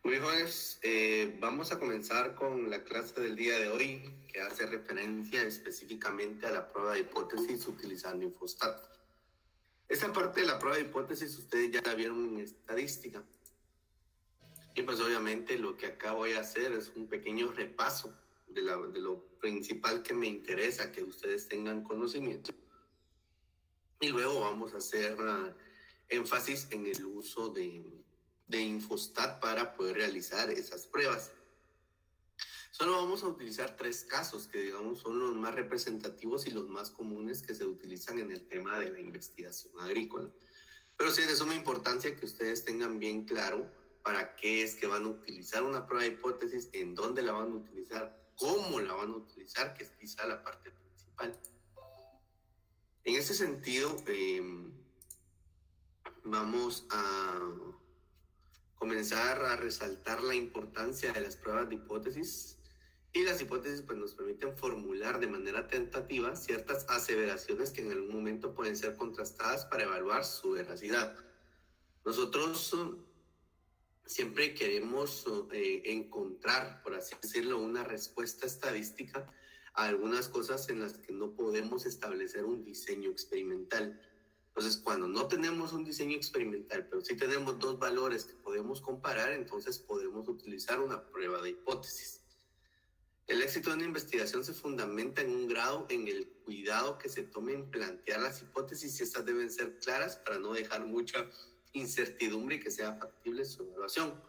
Muy jóvenes, vamos a comenzar con la clase del día de hoy que hace referencia específicamente a la prueba de hipótesis utilizando Infostat. Esta parte de la prueba de hipótesis ustedes ya la vieron en estadística y pues obviamente lo que acá voy a hacer es un pequeño repaso de lo principal que me interesa que ustedes tengan conocimiento y luego vamos a hacer énfasis en el uso de Infostat para poder realizar esas pruebas. Solo vamos a utilizar tres casos que digamos son los más representativos y los más comunes que se utilizan en el tema de la investigación agrícola. Pero sí es de suma importancia que ustedes tengan bien claro para qué es que van a utilizar una prueba de hipótesis, en dónde la van a utilizar, cómo la van a utilizar, que es quizá la parte principal. En ese sentido, vamos a comenzar a resaltar la importancia de las pruebas de hipótesis. Y las hipótesis pues, nos permiten formular de manera tentativa ciertas aseveraciones que en algún momento pueden ser contrastadas para evaluar su veracidad. Nosotros siempre queremos encontrar, por así decirlo, una respuesta estadística a algunas cosas en las que no podemos establecer un diseño experimental. Entonces, cuando no tenemos un diseño experimental, pero sí tenemos dos valores que podemos comparar, entonces podemos utilizar una prueba de hipótesis. El éxito de una investigación se fundamenta en un grado en el cuidado que se tome en plantear las hipótesis y estas deben ser claras para no dejar mucha incertidumbre y que sea factible su evaluación.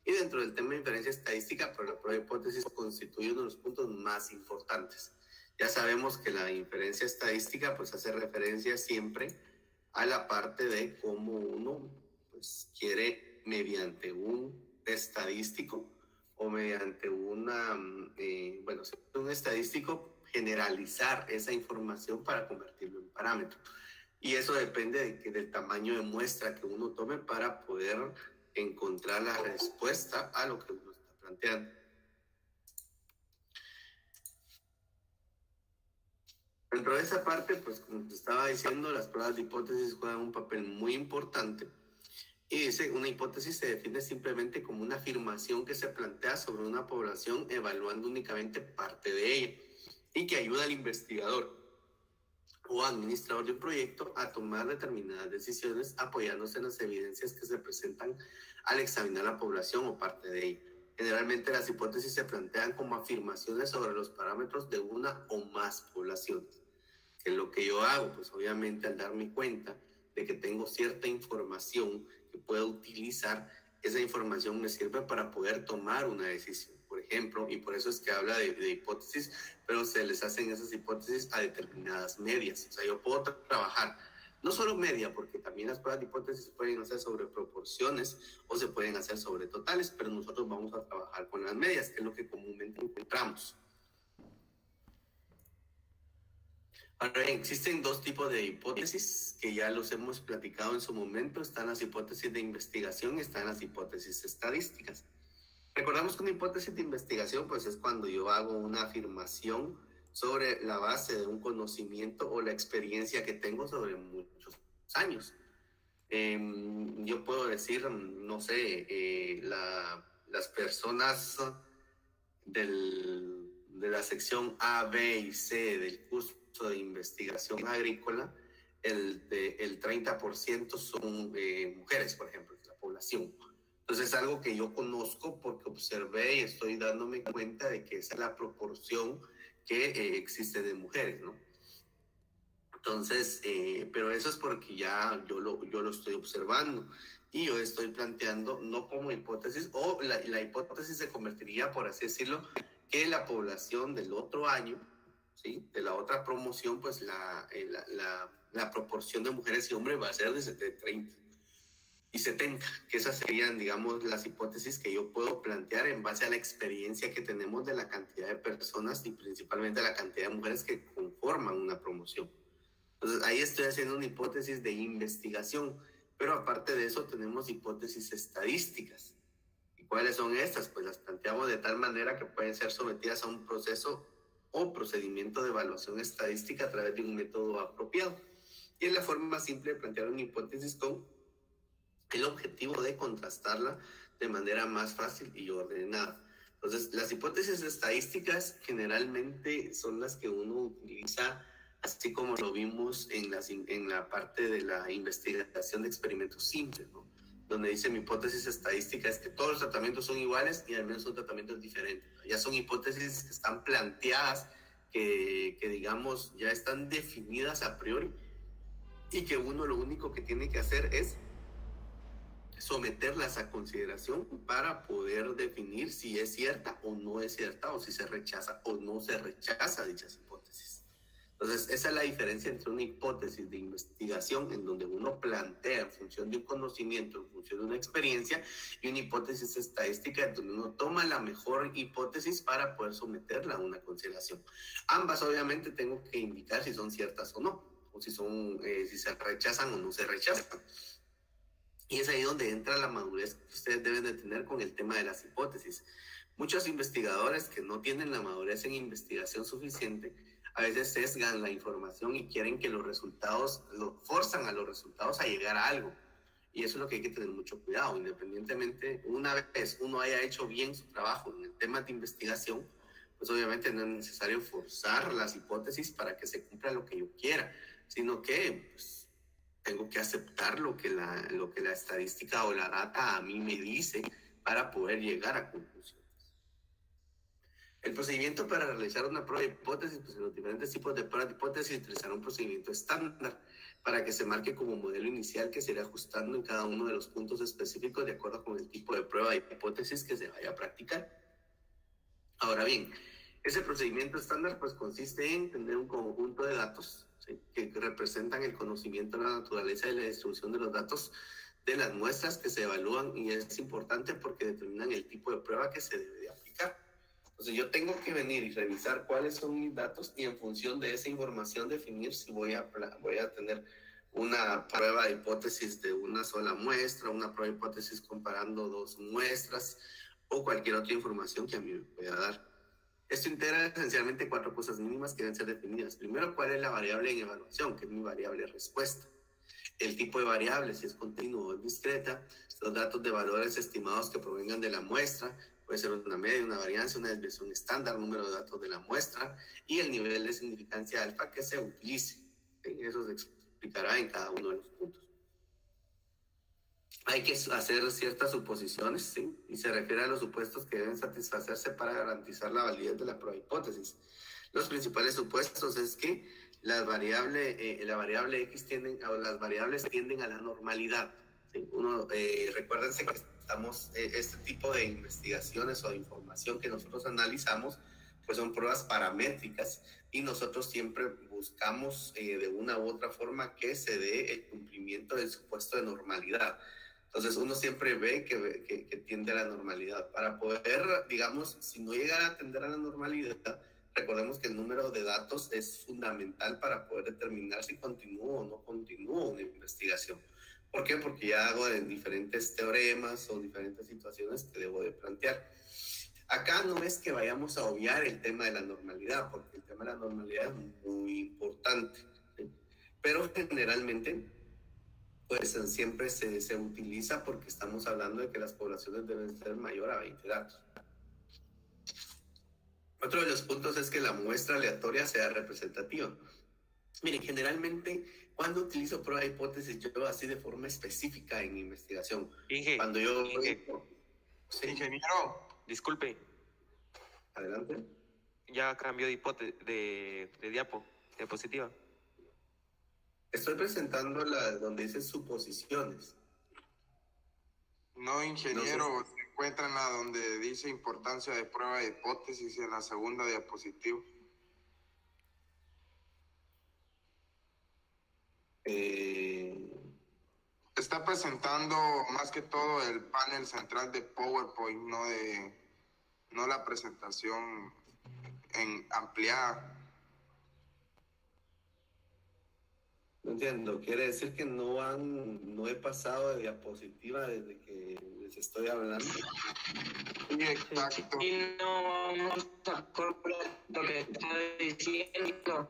Y dentro del tema de inferencia estadística, pues la prueba de hipótesis constituye uno de los puntos más importantes. Ya sabemos que la inferencia estadística pues hace referencia siempre a la parte de cómo uno pues, quiere mediante un estadístico o mediante un estadístico generalizar esa información para convertirlo en parámetro. Y eso depende del tamaño de muestra que uno tome para poder encontrar la respuesta a lo que uno está planteando. Dentro de esa parte, pues como te estaba diciendo, las pruebas de hipótesis juegan un papel muy importante. Y dice, una hipótesis se define simplemente como una afirmación que se plantea sobre una población evaluando únicamente parte de ella y que ayuda al investigador o administrador de un proyecto a tomar determinadas decisiones apoyándose en las evidencias que se presentan al examinar la población o parte de ella. Generalmente las hipótesis se plantean como afirmaciones sobre los parámetros de una o más poblaciones. Que es lo que yo hago, pues obviamente al darme cuenta de que tengo cierta información que puedo utilizar, esa información me sirve para poder tomar una decisión, por ejemplo, y por eso es que habla de hipótesis, pero se les hacen esas hipótesis a determinadas medias. O sea, yo puedo trabajar no solo media, porque también las pruebas de hipótesis se pueden hacer sobre proporciones o se pueden hacer sobre totales, pero nosotros vamos a trabajar con las medias, que es lo que comúnmente encontramos. Ahora bien, existen dos tipos de hipótesis que ya los hemos platicado en su momento. Están las hipótesis de investigación y están las hipótesis estadísticas. Recordamos que una hipótesis de investigación pues es cuando yo hago una afirmación sobre la base de un conocimiento o la experiencia que tengo sobre muchos años. Yo puedo decir, no sé, las personas de la sección A, B y C del curso de investigación agrícola, el 30% son mujeres, por ejemplo, de la población. Entonces es algo que yo conozco porque observé y estoy dándome cuenta de que esa es la proporción que existe de mujeres, ¿no? Entonces, pero eso es porque ya yo lo estoy observando y yo estoy planteando no como hipótesis, o la hipótesis se convertiría, por así decirlo, que la población del otro año, ¿sí? De la otra promoción, pues la proporción de mujeres y hombres va a ser de 30 y 70, que esas serían, digamos, las hipótesis que yo puedo plantear en base a la experiencia que tenemos de la cantidad de personas y principalmente la cantidad de mujeres que conforman una promoción. Entonces ahí estoy haciendo una hipótesis de investigación, pero aparte de eso tenemos hipótesis estadísticas. ¿Y cuáles son estas? Pues las planteamos de tal manera que pueden ser sometidas a un proceso o procedimiento de evaluación estadística a través de un método apropiado. Y es la forma más simple de plantear una hipótesis con el objetivo de contrastarla de manera más fácil y ordenada. Entonces, las hipótesis estadísticas generalmente son las que uno utiliza, así como lo vimos en la parte de la investigación de experimentos simples, ¿no? Donde dice mi hipótesis estadística es que todos los tratamientos son iguales y al menos son tratamientos diferentes, ¿no? Ya son hipótesis que están planteadas, que digamos ya están definidas a priori y que uno lo único que tiene que hacer es someterlas a consideración para poder definir si es cierta o no es cierta, o si se rechaza o no se rechaza dichas hipótesis. Entonces, esa es la diferencia entre una hipótesis de investigación, en donde uno plantea en función de un conocimiento, en función de una experiencia, y una hipótesis estadística, en donde uno toma la mejor hipótesis para poder someterla a una consideración. Ambas, obviamente, tengo que indicar si son ciertas o no, o si se rechazan o no se rechazan. Y es ahí donde entra la madurez que ustedes deben de tener con el tema de las hipótesis. Muchos investigadores que no tienen la madurez en investigación suficiente, a veces sesgan la información y quieren que los resultados, forzan a los resultados a llegar a algo. Y eso es lo que hay que tener mucho cuidado. Independientemente, una vez uno haya hecho bien su trabajo en el tema de investigación, pues obviamente no es necesario forzar las hipótesis para que se cumpla lo que yo quiera, sino que pues, tengo que aceptar lo que la estadística o la data a mí me dice para poder llegar a conclusiones. El procedimiento para realizar una prueba de hipótesis, pues en los diferentes tipos de pruebas de hipótesis utilizará un procedimiento estándar para que se marque como modelo inicial que se irá ajustando en cada uno de los puntos específicos de acuerdo con el tipo de prueba de hipótesis que se vaya a practicar. Ahora bien, ese procedimiento estándar pues consiste en tener un conjunto de datos, ¿sí?, que representan el conocimiento de la naturaleza y la distribución de los datos de las muestras que se evalúan, y es importante porque determinan el tipo de prueba que se debe de aplicar. Entonces yo tengo que venir y revisar cuáles son mis datos y en función de esa información definir si voy a tener una prueba de hipótesis de una sola muestra, una prueba de hipótesis comparando dos muestras o cualquier otra información que a mí me pueda dar. Esto integra esencialmente 4 cosas mínimas que deben ser definidas. Primero, ¿cuál es la variable en evaluación? Que es mi variable respuesta. El tipo de variable, si es continua o discreta. Los datos de valores estimados que provengan de la muestra. Puede ser una media, una varianza, una desviación estándar, número de datos de la muestra y el nivel de significancia alfa que se utilice. Eso se explicará en cada uno de los puntos. Hay que hacer ciertas suposiciones, ¿sí? Y se refiere a los supuestos que deben satisfacerse para garantizar la validez de la prueba de hipótesis. Los principales supuestos es que la variable X las variables tienden a la normalidad, ¿sí? Recuérdense que este tipo de investigaciones o de información que nosotros analizamos, pues son pruebas paramétricas y nosotros siempre buscamos de una u otra forma que se dé el cumplimiento del supuesto de normalidad. Entonces uno siempre ve que tiende a la normalidad. Para poder, digamos, si no llegara a tender a la normalidad, recordemos que el número de datos es fundamental para poder determinar si continúo o no continúo una investigación. ¿Por qué? Porque ya hago de diferentes teoremas o diferentes situaciones que debo de plantear. Acá no es que vayamos a obviar el tema de la normalidad, porque el tema de la normalidad es muy importante, ¿sí? Pero generalmente pues siempre se utiliza porque estamos hablando de que las poblaciones deben ser mayor a 20 datos. Otro de los puntos es que la muestra aleatoria sea representativa. Miren, generalmente cuando utilizo prueba de hipótesis, yo lo hago así de forma específica en mi investigación. Cuando yo... Sí. Ingeniero, disculpe. Adelante. Ya cambió de diapositiva. Estoy presentando donde dice suposiciones. No, ingeniero, no sé. Se encuentra en la donde dice importancia de prueba de hipótesis en la segunda diapositiva. Está presentando más que todo el panel central de PowerPoint, no la presentación ampliada. No entiendo, quiere decir que no he pasado de diapositiva desde que les estoy hablando. Sí, exacto. Y no se acuerda lo que está diciendo.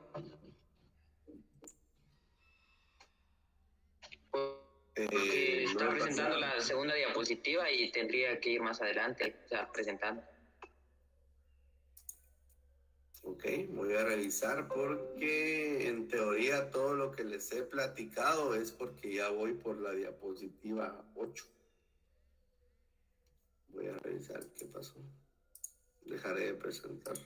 Porque No está me presentando pasaron. la segunda diapositiva y tendría que ir más adelante, o sea, presentando. Ok, voy a revisar porque en teoría todo lo que les he platicado es porque ya voy por la diapositiva 8. Voy a revisar qué pasó. Dejaré de presentar.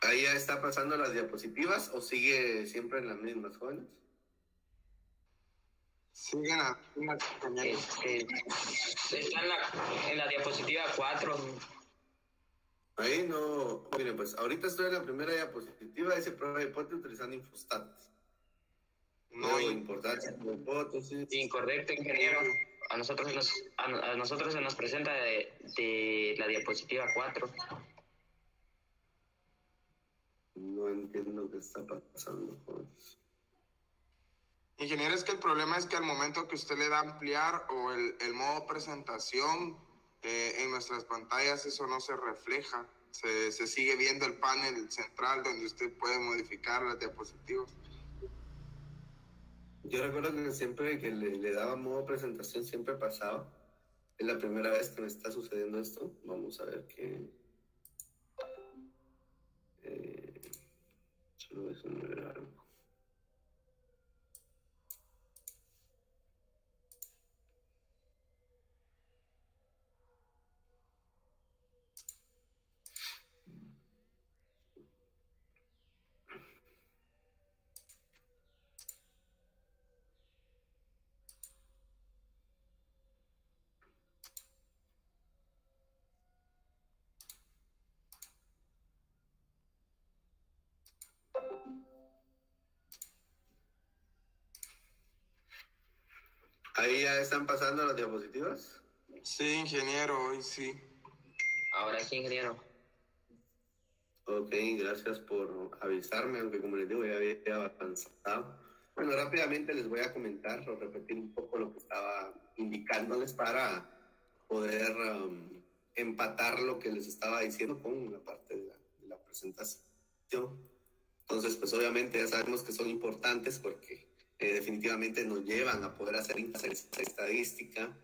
¿Ahí ya está pasando las diapositivas o sigue siempre en las mismas, jóvenes? Siguen a una compañera. Está en la diapositiva 4. Ahí no, miren, pues ahorita estoy en la primera diapositiva, dice prueba de hipótesis utilizando infostat. No, Importancia de la hipótesis. Incorrecto, ingeniero. A nosotros se nos presenta de la diapositiva 4. No entiendo qué está pasando, jóvenes. ingeniero, es que el problema es que al momento que usted le da ampliar o el modo presentación, en nuestras pantallas eso no se refleja. Se sigue viendo el panel central donde usted puede modificar las diapositivas. Yo recuerdo que siempre que le daba modo presentación siempre pasaba. Es la primera vez que me está sucediendo esto. Vamos a ver qué... solo déjenme ver algo. Ahí ya están pasando las diapositivas. Sí, ingeniero, hoy sí. Ahora sí, ingeniero. Ok, gracias por avisarme, aunque como les digo ya había avanzado. Bueno, rápidamente les voy a comentar o repetir un poco lo que estaba indicándoles para poder empatar lo que les estaba diciendo con la parte de la presentación. Entonces, pues obviamente ya sabemos que son importantes porque definitivamente nos llevan a poder hacer estadística.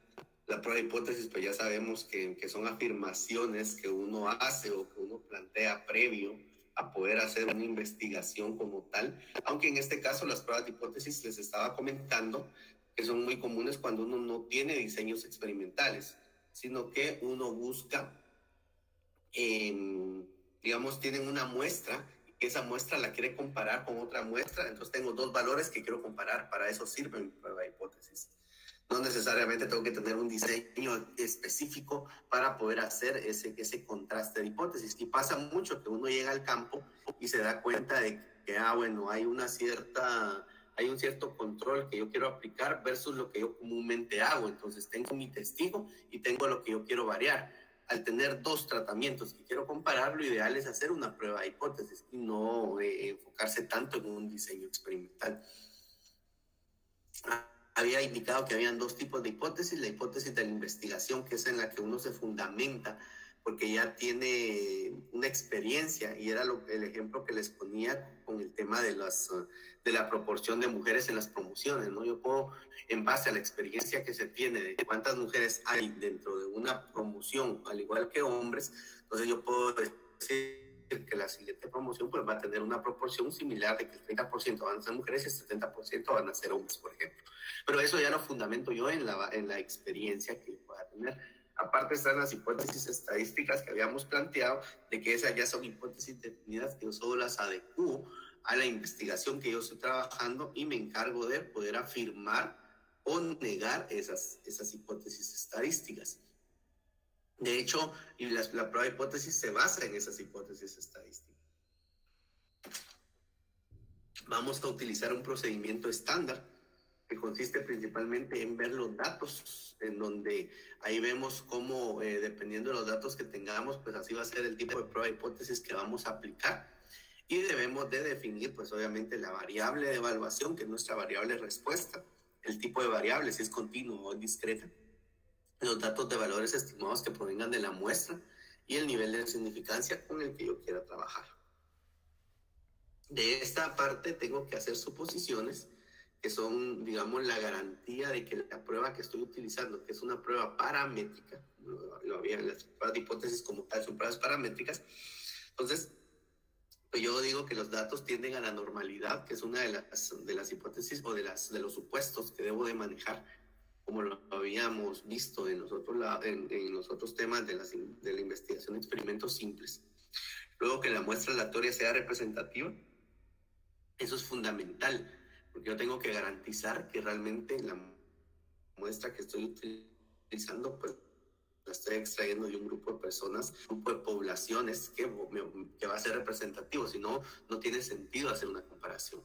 La prueba de hipótesis, pues ya sabemos que son afirmaciones que uno hace o que uno plantea previo a poder hacer una investigación como tal, aunque en este caso las pruebas de hipótesis les estaba comentando que son muy comunes cuando uno no tiene diseños experimentales, sino que uno busca, digamos, tienen una muestra, y esa muestra la quiere comparar con otra muestra, entonces tengo dos valores que quiero comparar, para eso sirve mi prueba de hipótesis. No necesariamente tengo que tener un diseño específico para poder hacer ese contraste de hipótesis. Y pasa mucho que uno llega al campo y se da cuenta de que, bueno, hay un cierto control que yo quiero aplicar versus lo que yo comúnmente hago. Entonces tengo mi testigo y tengo lo que yo quiero variar. Al tener dos tratamientos que quiero comparar, lo ideal es hacer una prueba de hipótesis y no enfocarse tanto en un diseño experimental. Había indicado que habían dos tipos de hipótesis: la hipótesis de la investigación, que es en la que uno se fundamenta porque ya tiene una experiencia, y era el ejemplo que les ponía con el tema de la proporción de mujeres en las promociones, ¿no? Yo puedo, en base a la experiencia que se tiene de cuántas mujeres hay dentro de una promoción, al igual que hombres, entonces yo puedo decir que la siguiente promoción pues va a tener una proporción similar, de que el 30% van a ser mujeres y el 70% van a ser hombres, por ejemplo. Pero eso ya lo fundamento yo en la experiencia que pueda tener. Aparte están las hipótesis estadísticas que habíamos planteado, de que esas ya son hipótesis definidas, que yo solo las adecuo a la investigación que yo estoy trabajando y me encargo de poder afirmar o negar esas hipótesis estadísticas. De hecho, la prueba de hipótesis se basa en esas hipótesis estadísticas. Vamos a utilizar un procedimiento estándar que consiste principalmente en ver los datos, en donde ahí vemos cómo, dependiendo de los datos que tengamos, pues así va a ser el tipo de prueba de hipótesis que vamos a aplicar. Y debemos de definir, pues obviamente, la variable de evaluación, que es nuestra variable de respuesta, el tipo de variable, si es continua o discreta, los datos de valores estimados que provengan de la muestra y el nivel de significancia con el que yo quiera trabajar. De esta parte tengo que hacer suposiciones que son, digamos, la garantía de que la prueba que estoy utilizando, que es una prueba paramétrica, lo había en las pruebas de hipótesis como tal, son pruebas paramétricas. Entonces, pues yo digo que los datos tienden a la normalidad, que es una de las hipótesis o de los supuestos que debo de manejar, como lo habíamos visto en los otros temas de la investigación de experimentos simples. Luego, que la muestra aleatoria sea representativa, eso es fundamental, porque yo tengo que garantizar que realmente la muestra que estoy utilizando, pues la estoy extrayendo de un grupo de personas, un grupo de poblaciones que va a ser representativo, si no, no tiene sentido hacer una comparación.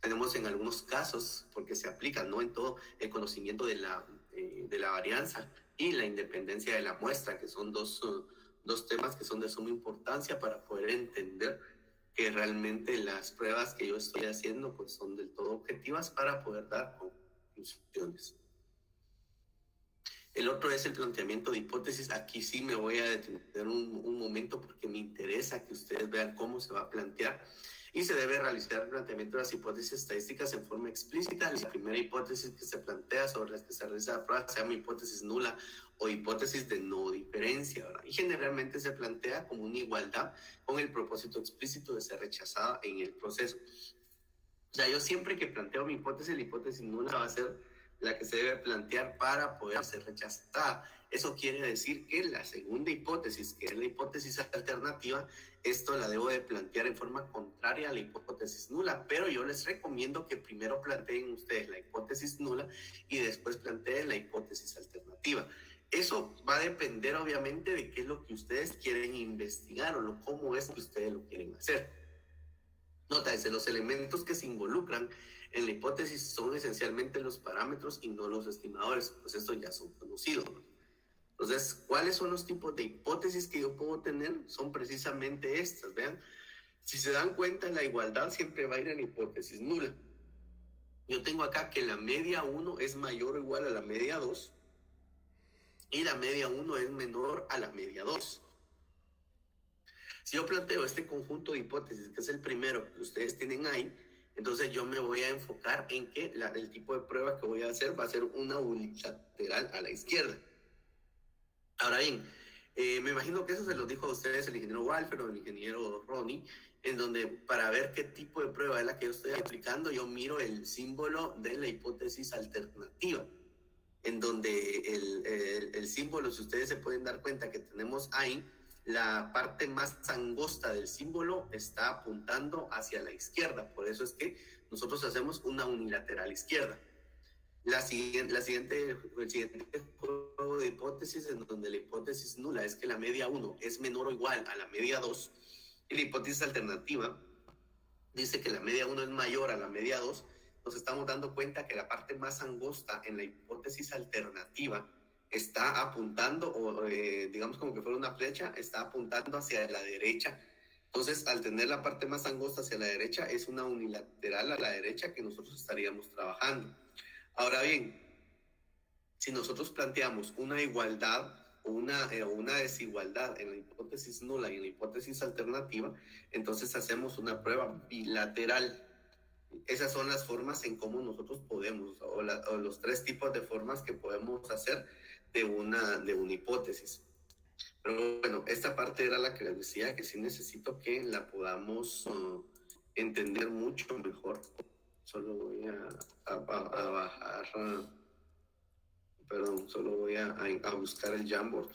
Tenemos en algunos casos, porque se aplica, no en todo, el conocimiento de la varianza y la independencia de la muestra, que son dos temas que son de suma importancia para poder entender que realmente las pruebas que yo estoy haciendo pues son del todo objetivas para poder dar conclusiones. El otro es el planteamiento de hipótesis. Aquí sí me voy a detener un momento porque me interesa que ustedes vean cómo se va a plantear. Y se debe realizar el planteamiento de las hipótesis estadísticas en forma explícita. La primera hipótesis que se plantea sobre la que se realiza la prueba se llama hipótesis nula o hipótesis de no diferencia, ¿verdad? Y generalmente se plantea como una igualdad con el propósito explícito de ser rechazada en el proceso. O sea, yo siempre que planteo mi hipótesis, la hipótesis nula va a ser la que se debe plantear para poder ser rechazada. Eso quiere decir que la segunda hipótesis, que es la hipótesis alternativa, esto la debo de plantear en forma contraria a la hipótesis nula, pero yo les recomiendo que primero planteen ustedes la hipótesis nula y después planteen la hipótesis alternativa. Eso va a depender obviamente de qué es lo que ustedes quieren investigar o cómo es que ustedes lo quieren hacer. Nótese, los elementos que se involucran en la hipótesis son esencialmente los parámetros y no los estimadores, pues estos ya son conocidos, ¿no? Entonces, ¿cuáles son los tipos de hipótesis que yo puedo tener? Son precisamente estas, vean. Si se dan cuenta, la igualdad siempre va a ir en hipótesis nula. Yo tengo acá que la media 1 es mayor o igual a la media 2 y la media 1 es menor a la media 2. Si yo planteo este conjunto de hipótesis, que es el primero que ustedes tienen ahí, entonces yo me voy a enfocar en que el tipo de prueba que voy a hacer va a ser una unilateral a la izquierda. Ahora bien, me imagino que eso se lo dijo a ustedes el ingeniero Walfer o el ingeniero Ronnie, en donde para ver qué tipo de prueba es la que yo estoy aplicando, yo miro el símbolo de la hipótesis alternativa, en donde el símbolo, si ustedes se pueden dar cuenta que tenemos ahí, la parte más angosta del símbolo está apuntando hacia la izquierda, por eso es que nosotros hacemos una unilateral izquierda. El siguiente juego de hipótesis, en donde la hipótesis nula es que la media 1 es menor o igual a la media 2, y la hipótesis alternativa dice que la media 1 es mayor a la media 2, nos estamos dando cuenta que la parte más angosta en la hipótesis alternativa está apuntando, o digamos como que fuera una flecha, está apuntando hacia la derecha. Entonces, al tener la parte más angosta hacia la derecha, es una unilateral a la derecha que nosotros estaríamos trabajando. Ahora bien, si nosotros planteamos una igualdad o una desigualdad en la hipótesis nula y en la hipótesis alternativa, entonces hacemos una prueba bilateral. Esas son las formas en cómo nosotros podemos, o los tres tipos de formas que podemos hacer de una hipótesis. Pero bueno, esta parte era la que les decía que sí necesito que la podamos entender mucho mejor. Solo voy a bajar, perdón, solo voy a buscar el Jamboard.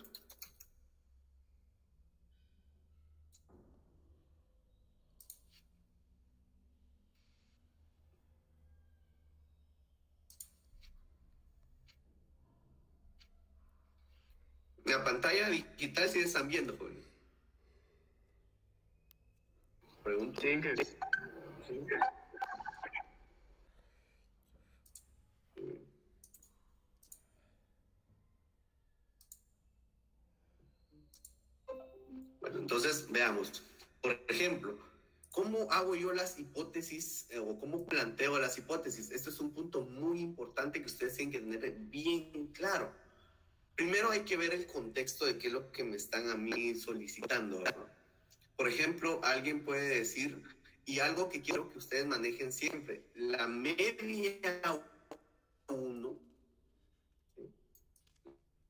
La pantalla digital sí están viendo, jóvenes. Pregunto. Sí, que sí. Bueno, entonces veamos. Por ejemplo, ¿Cómo hago yo las hipótesis o cómo planteo las hipótesis? Esto es un punto muy importante que ustedes tienen que tener bien claro. Primero hay que ver el contexto de qué es lo que me están a mí solicitando, ¿verdad? Por ejemplo, alguien puede decir, y algo que quiero que ustedes manejen siempre, la media 1,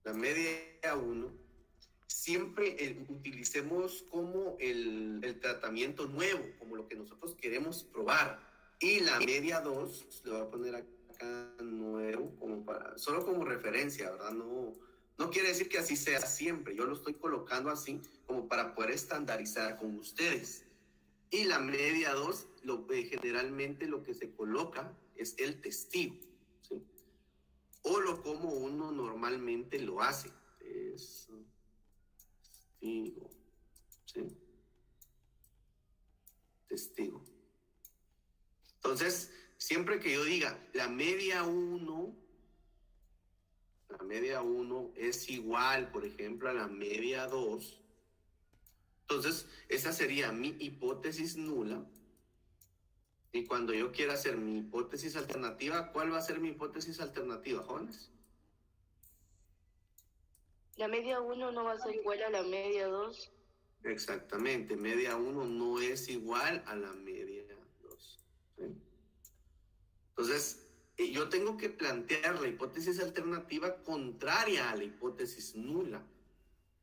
la media 1, siempre utilicemos como el tratamiento nuevo, como lo que nosotros queremos probar. Y la media 2, le voy a poner acá nuevo, como para, solo como referencia, ¿verdad? No quiere decir que así sea siempre, yo lo estoy colocando así como para poder estandarizar con ustedes. Y la media 2, generalmente lo que se coloca es el testigo, ¿sí? O lo como uno normalmente lo hace, es testigo, ¿sí? Testigo. Entonces, siempre que yo diga la media 1 es igual, por ejemplo, a la media 2, entonces esa sería mi hipótesis nula. Y cuando yo quiera hacer mi hipótesis alternativa, ¿cuál va a ser mi hipótesis alternativa, jóvenes? La media 1 no va a ser igual a la media 2. Exactamente, media 1 no es igual a la media 2. ¿Sí? Entonces, yo tengo que plantear la hipótesis alternativa contraria a la hipótesis nula.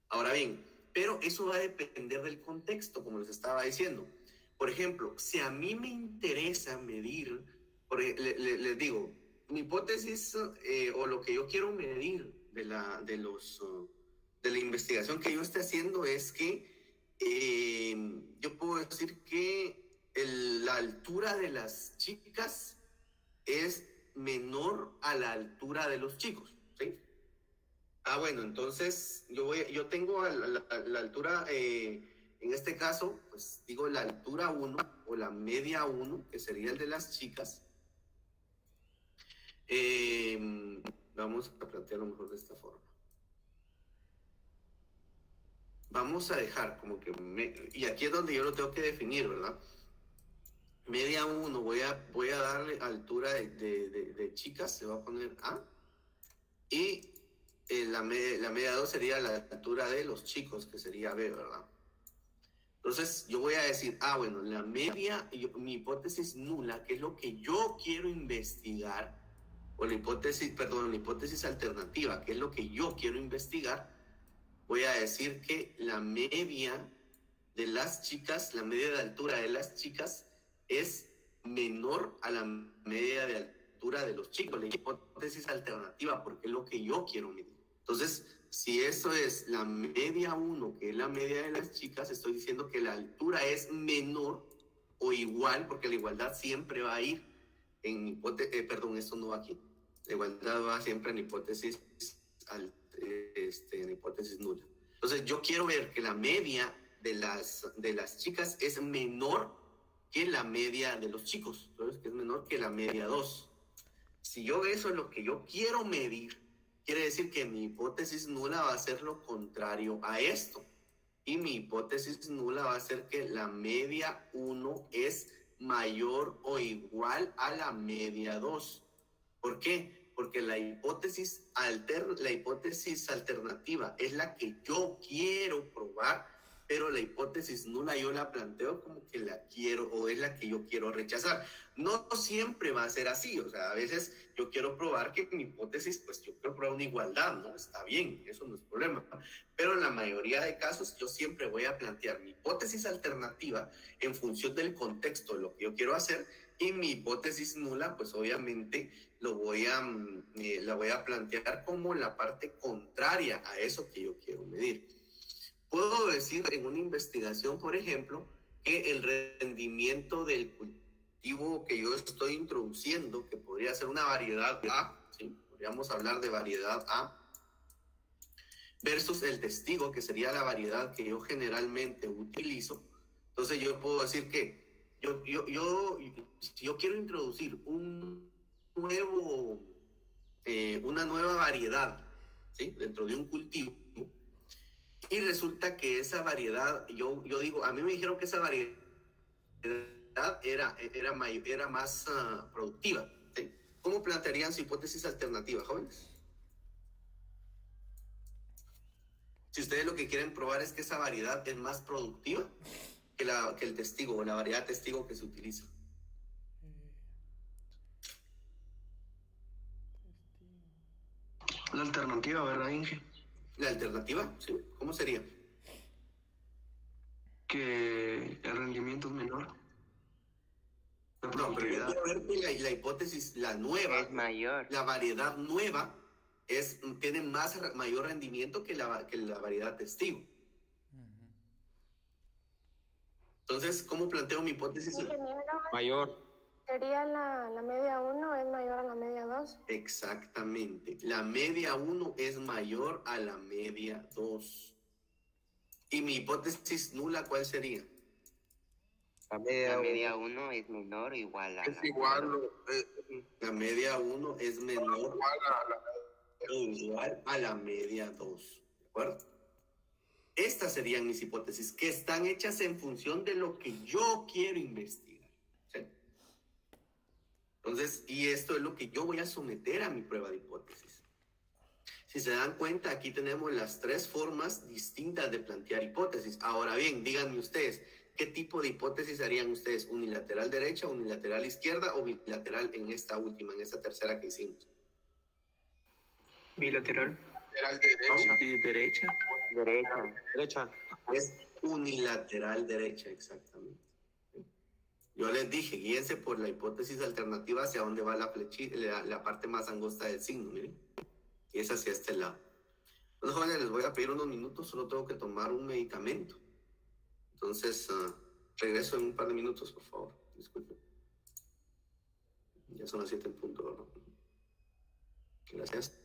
Ahora bien, pero eso va a depender del contexto, como les estaba diciendo. Por ejemplo, si a mí me interesa medir, les digo, mi hipótesis o lo que yo quiero medir de la investigación que yo esté haciendo es que yo puedo decir que la altura de las chicas es menor a la altura de los chicos, ¿sí? Bueno, entonces yo tengo la altura, en este caso, pues digo la altura 1 o la media 1, que sería el de las chicas. Vamos a plantearlo mejor de esta forma. Vamos a dejar como que, y aquí es donde yo lo tengo que definir, ¿verdad? Media 1, voy a darle altura de chicas, se va a poner A, y la media 2 sería la altura de los chicos, que sería B, ¿verdad? Entonces yo voy a decir, bueno, la media, mi hipótesis nula, que es lo que yo quiero investigar, o la hipótesis alternativa, que es lo que yo quiero investigar, voy a decir que la media de las chicas, la media de altura de las chicas es menor a la media de altura de los chicos, la hipótesis alternativa, porque es lo que yo quiero medir. Entonces, si eso es la media 1, que es la media de las chicas, estoy diciendo que la altura es menor o igual, porque la igualdad siempre va a ir en hipótesis, esto no va aquí. La igualdad va siempre en hipótesis, en hipótesis nula. Entonces, yo quiero ver que la media de las chicas es menor que la media de los chicos, entonces que es menor que la media 2. Si yo eso es lo que yo quiero medir, quiere decir que mi hipótesis nula va a ser lo contrario a esto. Y mi hipótesis nula va a ser que la media 1 es mayor o igual a la media 2. ¿Por qué? Porque la hipótesis alternativa es la que yo quiero probar, pero la hipótesis nula yo la planteo como que la quiero o es la que yo quiero rechazar. No siempre va a ser así, o sea, a veces yo quiero probar que mi hipótesis, pues yo quiero probar una igualdad, ¿no? Está bien, eso no es problema. Pero en la mayoría de casos yo siempre voy a plantear mi hipótesis alternativa en función del contexto de lo que yo quiero hacer, y mi hipótesis nula, pues obviamente la voy a plantear como la parte contraria a eso que yo quiero medir. Puedo decir en una investigación, por ejemplo, que el rendimiento del cultivo que yo estoy introduciendo, que podría ser una variedad A, ¿sí? Podríamos hablar de variedad A, versus el testigo, que sería la variedad que yo generalmente utilizo. Entonces yo puedo decir que si yo quiero introducir una nueva variedad, ¿sí? Dentro de un cultivo, y resulta que esa variedad, yo digo, a mí me dijeron que esa variedad era más productiva. ¿Sí? ¿Cómo plantearían su hipótesis alternativa, jóvenes? Si ustedes lo que quieren probar es que esa variedad es más productiva que el testigo o la variedad de testigo que se utiliza. La alternativa, ¿verdad, Inge? ¿La alternativa? ¿Sí? ¿Cómo sería? Que el rendimiento es menor. La No, pero yo productividad. quiero ver que la hipótesis, la nueva, Es mayor. la variedad nueva, tiene mayor rendimiento que la variedad testigo. Entonces, ¿cómo planteo mi hipótesis? Mayor. Sería la media 1 es mayor a la media 2. Exactamente. La media 1 es mayor a la media 2. ¿Y mi hipótesis nula cuál sería? La La media 1 es menor o igual a Es la igual, La media 1 es menor igual a la o igual a la media 2. ¿De acuerdo? Estas serían mis hipótesis, que están hechas en función de lo que yo quiero investigar. ¿Sí? Entonces, y esto es lo que yo voy a someter a mi prueba de hipótesis. Si se dan cuenta, aquí tenemos las tres formas distintas de plantear hipótesis. Ahora bien, díganme ustedes, ¿qué tipo de hipótesis harían ustedes? ¿Unilateral derecha, unilateral izquierda o bilateral en esta última, en esta tercera que hicimos? Bilateral. lateral derecha. Y derecha. Derecha. Es unilateral derecha, exactamente. Yo les dije, guíense por la hipótesis alternativa hacia dónde va la parte más angosta del signo, miren. Y es hacia este lado. Entonces, jóvenes, les voy a pedir unos minutos, solo tengo que tomar un medicamento. Entonces, regreso en un par de minutos, por favor. Disculpen. Ya son las 7 en punto, ¿verdad? Gracias.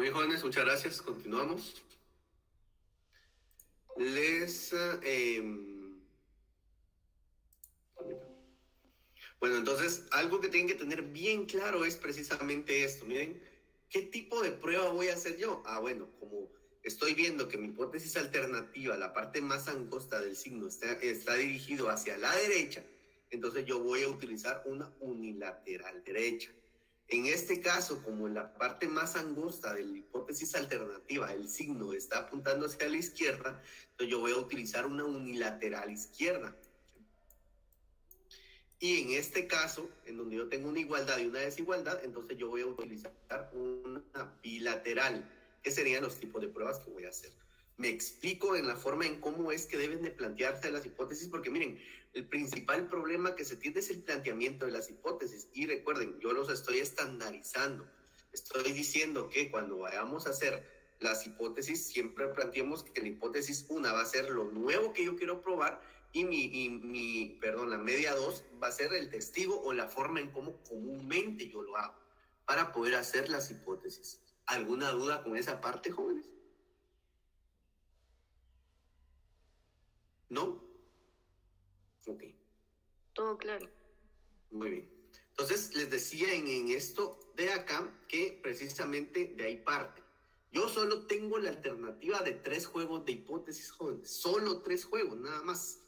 Muy bien, jóvenes, muchas gracias. Continuamos. Bueno, entonces, algo que tienen que tener bien claro es precisamente esto. Miren, ¿qué tipo de prueba voy a hacer yo? Bueno, como estoy viendo que mi hipótesis alternativa, la parte más angosta del signo, está dirigido hacia la derecha, entonces yo voy a utilizar una unilateral derecha. En este caso, como la parte más angosta de la hipótesis alternativa, el signo está apuntando hacia la izquierda, entonces yo voy a utilizar una unilateral izquierda. Y en este caso, en donde yo tengo una igualdad y una desigualdad, entonces yo voy a utilizar una bilateral, que serían los tipos de pruebas que voy a hacer. Me explico en la forma en cómo es que deben de plantearse las hipótesis, porque miren, el principal problema que se tiene es el planteamiento de las hipótesis. Y recuerden, yo los estoy estandarizando. Estoy diciendo que cuando vayamos a hacer las hipótesis, siempre planteemos que la hipótesis 1 va a ser lo nuevo que yo quiero probar y la media 2 va a ser el testigo o la forma en cómo comúnmente yo lo hago para poder hacer las hipótesis. ¿Alguna duda con esa parte, jóvenes? ¿No? Ok. Todo claro. Muy bien. Entonces, les decía en esto de acá que precisamente de ahí parte. Yo solo tengo la alternativa de 3 juegos de hipótesis, jóvenes. Solo 3 juegos, nada más.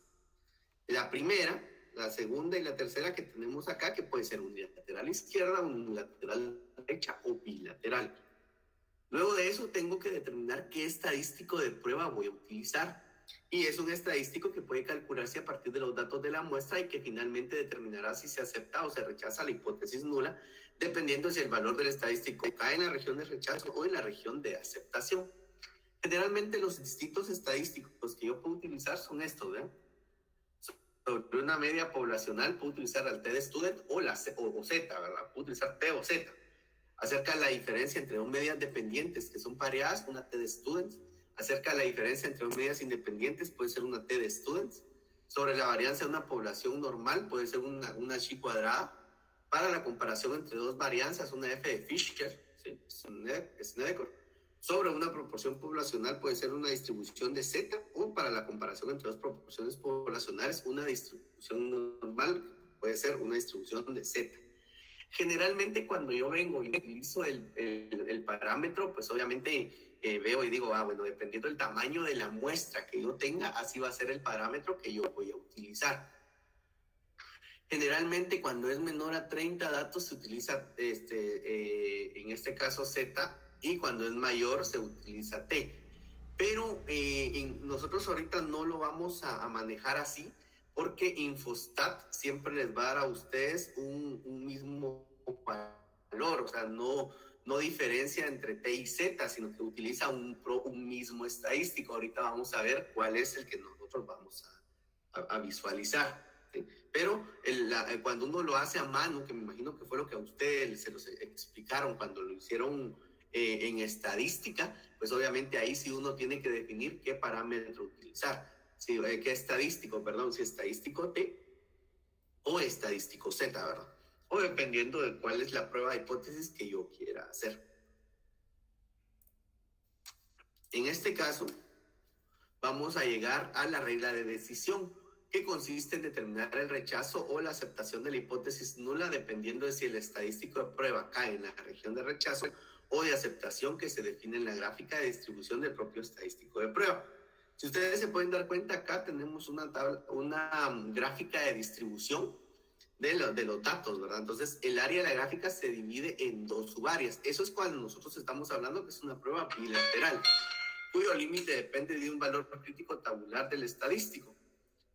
La primera, la segunda y la tercera que tenemos acá, que puede ser unilateral izquierda, unilateral derecha o bilateral. Luego de eso tengo que determinar qué estadístico de prueba voy a utilizar. Y es un estadístico que puede calcularse a partir de los datos de la muestra y que finalmente determinará si se acepta o se rechaza la hipótesis nula, dependiendo si el valor del estadístico cae en la región de rechazo o en la región de aceptación. Generalmente los distintos estadísticos que yo puedo utilizar son estos, ¿verdad? Sobre una media poblacional puedo utilizar el t-de-student o Z, ¿verdad? Puedo utilizar T o Z. Acerca de la diferencia entre dos medias dependientes que son pareadas, una t-de-student. Acerca de la diferencia entre dos medias independientes, puede ser una t-de-student. Sobre la varianza de una población normal, puede ser una chi cuadrada. Para la comparación entre dos varianzas, una f de Fisher, ¿sí? Snedeker. Sobre una proporción poblacional puede ser una distribución de Z, o para la comparación entre dos proporciones poblacionales, una distribución normal puede ser una distribución de Z. Generalmente cuando yo vengo y utilizo el parámetro, pues obviamente veo y digo, bueno, dependiendo del tamaño de la muestra que yo tenga, así va a ser el parámetro que yo voy a utilizar. Generalmente cuando es menor a 30 datos se utiliza, en este caso Z, y cuando es mayor se utiliza T. Pero nosotros ahorita no lo vamos a manejar así, porque Infostat siempre les va a dar a ustedes un mismo valor, o sea, no diferencia entre T y Z, sino que utiliza un mismo estadístico. Ahorita vamos a ver cuál es el que nosotros vamos a visualizar, ¿sí? Pero cuando uno lo hace a mano, que me imagino que fue lo que a ustedes se los explicaron cuando lo hicieron en estadística, pues obviamente ahí sí uno tiene que definir qué parámetro utilizar, si estadístico T o estadístico Z, ¿verdad? O dependiendo de cuál es la prueba de hipótesis que yo quiera hacer. En este caso, vamos a llegar a la regla de decisión, que consiste en determinar el rechazo o la aceptación de la hipótesis nula dependiendo de si el estadístico de prueba cae en la región de rechazo o de aceptación que se define en la gráfica de distribución del propio estadístico de prueba. Si ustedes se pueden dar cuenta, acá tenemos una gráfica de distribución de los datos, ¿verdad? Entonces, el área de la gráfica se divide en 2 subáreas. Eso es cuando nosotros estamos hablando que es una prueba bilateral, cuyo límite depende de un valor crítico tabular del estadístico.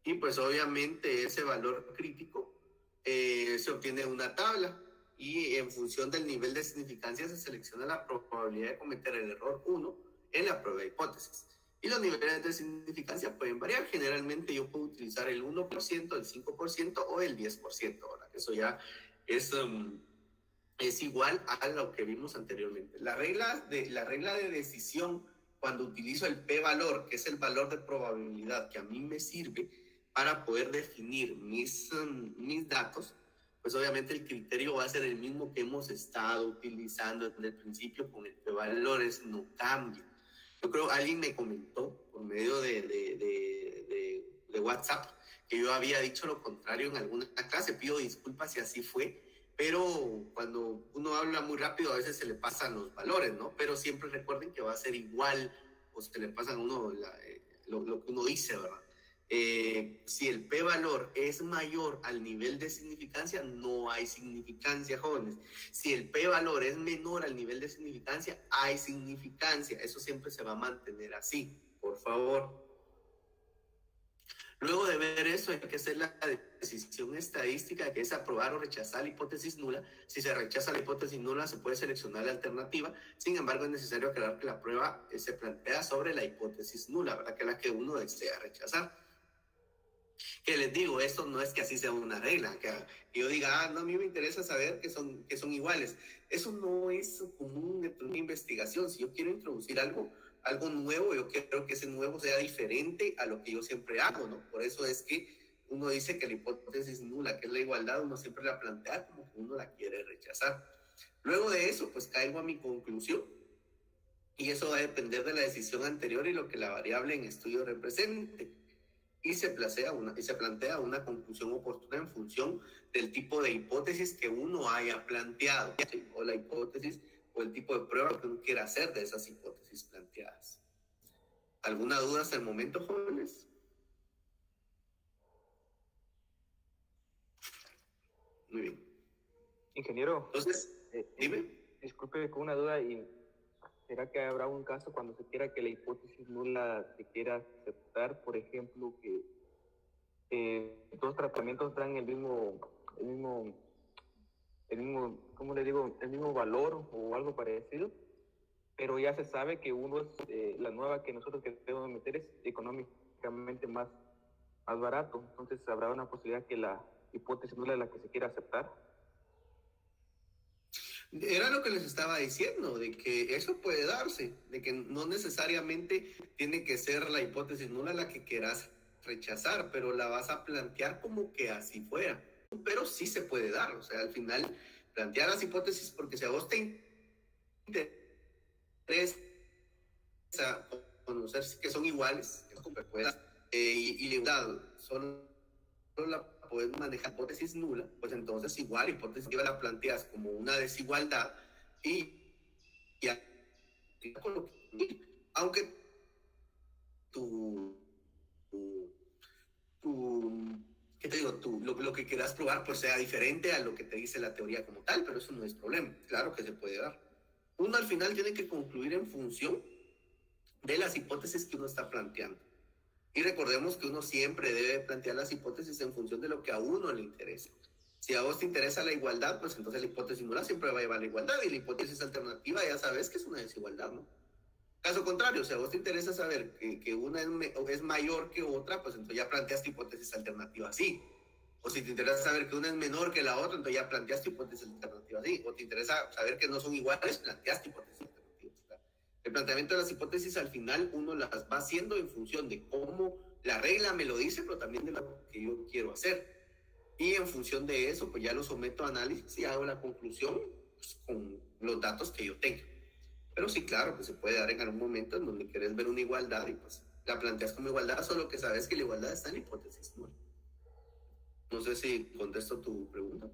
Y pues obviamente ese valor crítico se obtiene en una tabla y en función del nivel de significancia se selecciona la probabilidad de cometer el error 1 en la prueba de hipótesis. Y los niveles de significancia pueden variar. Generalmente yo puedo utilizar el 1%, el 5% o el 10%. ¿Verdad? Eso ya es igual a lo que vimos anteriormente. La regla de decisión, cuando utilizo el p-valor, que es el valor de probabilidad que a mí me sirve para poder definir mis datos, pues obviamente el criterio va a ser el mismo que hemos estado utilizando desde el principio con el p-valores, no cambia. Yo creo alguien me comentó por medio de WhatsApp que yo había dicho lo contrario en alguna clase. Pido disculpas si así fue, pero cuando uno habla muy rápido a veces se le pasan los valores, ¿no? Pero siempre recuerden que va a ser igual o se le pasan a uno lo que uno dice, ¿verdad? Si el p-valor es mayor al nivel de significancia, no hay significancia, jóvenes. Si el p-valor es menor al nivel de significancia, hay significancia. Eso siempre se va a mantener así, por favor. Luego de ver eso, hay que hacer la decisión estadística, que es aprobar o rechazar la hipótesis nula. Si se rechaza la hipótesis nula, se puede seleccionar la alternativa. Sin embargo, es necesario aclarar que la prueba se plantea sobre la hipótesis nula, ¿verdad? Que es la que uno desea rechazar. Que les digo, esto no es que así sea una regla, que yo diga, no, a mí me interesa saber que son iguales. Eso no es común en una investigación. Si yo quiero introducir algo nuevo, yo quiero que ese nuevo sea diferente a lo que yo siempre hago, ¿no? Por eso es que uno dice que la hipótesis nula, que es la igualdad, uno siempre la plantea como que uno la quiere rechazar. Luego de eso, pues caigo a mi conclusión, y eso va a depender de la decisión anterior y lo que la variable en estudio represente. Y se plantea una conclusión oportuna en función del tipo de hipótesis que uno haya planteado, ¿sí? O la hipótesis o el tipo de prueba que uno quiera hacer de esas hipótesis planteadas. ¿Alguna duda hasta el momento, jóvenes? Muy bien. Ingeniero. Entonces, dime. Disculpe con una duda, y ¿será que habrá un caso cuando se quiera que la hipótesis nula se quiera aceptar? Por ejemplo, que dos tratamientos dan el mismo, ¿cómo le digo? El mismo valor o algo parecido, pero ya se sabe que uno es, la nueva que nosotros queremos meter es económicamente más barato. Entonces, ¿habrá una posibilidad que la hipótesis nula es la que se quiera aceptar? Era lo que les estaba diciendo, de que eso puede darse, de que no necesariamente tiene que ser la hipótesis nula la que quieras rechazar, pero la vas a plantear como que así fuera. Pero sí se puede dar, o sea, al final plantear las hipótesis, porque si a vos te interesa conocer que son iguales, y solo la puedes manejar hipótesis nula, pues entonces igual hipótesis nula la planteas como una desigualdad y ya, aunque ¿qué te digo? Lo que quieras probar pues sea diferente a lo que te dice la teoría como tal, pero eso no es problema, claro que se puede dar. Uno al final tiene que concluir en función de las hipótesis que uno está planteando. Y recordemos que uno siempre debe plantear las hipótesis en función de lo que a uno le interesa. Si a vos te interesa la igualdad, pues entonces la hipótesis nula siempre va a llevar la igualdad, y la hipótesis alternativa ya sabes que es una desigualdad, ¿no? Caso contrario, si a vos te interesa saber que una es mayor que otra, pues entonces ya planteaste hipótesis alternativa así. O si te interesa saber que una es menor que la otra, entonces ya planteaste hipótesis alternativa así. O te interesa saber que no son iguales, planteaste hipótesis alternativas. El planteamiento de las hipótesis al final uno las va haciendo en función de cómo la regla me lo dice, pero también de lo que yo quiero hacer. Y en función de eso, pues ya lo someto a análisis y hago la conclusión pues, con los datos que yo tenga. Pero sí, claro, que se puede dar en algún momento en donde querés ver una igualdad y pues la planteas como igualdad, solo que sabes que la igualdad está en la hipótesis, ¿no? No sé si contesto tu pregunta.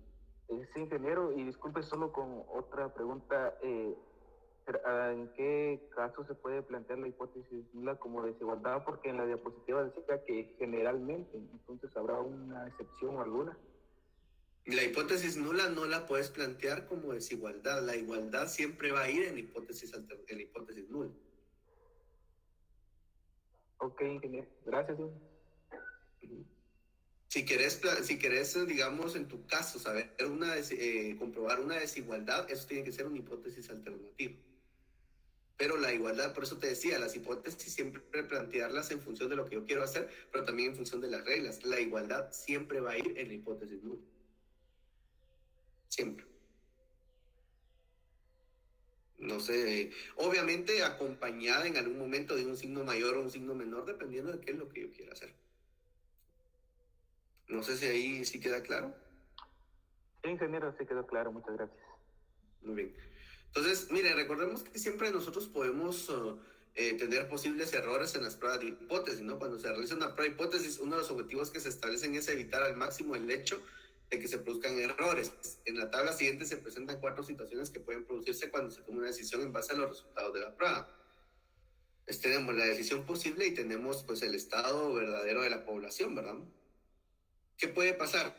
Sí, ingeniero, y disculpe solo con otra pregunta. ¿En qué caso se puede plantear la hipótesis nula como desigualdad? Porque en la diapositiva decía que generalmente, entonces ¿habrá una excepción alguna? La hipótesis nula no la puedes plantear como desigualdad. La igualdad siempre va a ir en la hipótesis nula. Ok, ingeniero. Gracias. Si querés, digamos, en tu caso, comprobar una desigualdad, eso tiene que ser una hipótesis alternativa. Pero la igualdad, por eso te decía, las hipótesis siempre plantearlas en función de lo que yo quiero hacer, pero también en función de las reglas. La igualdad siempre va a ir en la hipótesis nula. Siempre. No sé, obviamente acompañada en algún momento de un signo mayor o un signo menor, dependiendo de qué es lo que yo quiera hacer. No sé si ahí sí queda claro. Sí, ingeniero, sí quedó claro, muchas gracias. Muy bien. Entonces, mire, recordemos que siempre nosotros podemos tener posibles errores en las pruebas de hipótesis, ¿no? Cuando se realiza una prueba de hipótesis, uno de los objetivos que se establecen es evitar al máximo el hecho de que se produzcan errores. En la tabla siguiente se presentan 4 situaciones que pueden producirse cuando se toma una decisión en base a los resultados de la prueba. Tenemos la decisión posible y tenemos pues el estado verdadero de la población, ¿verdad? ¿Qué puede pasar?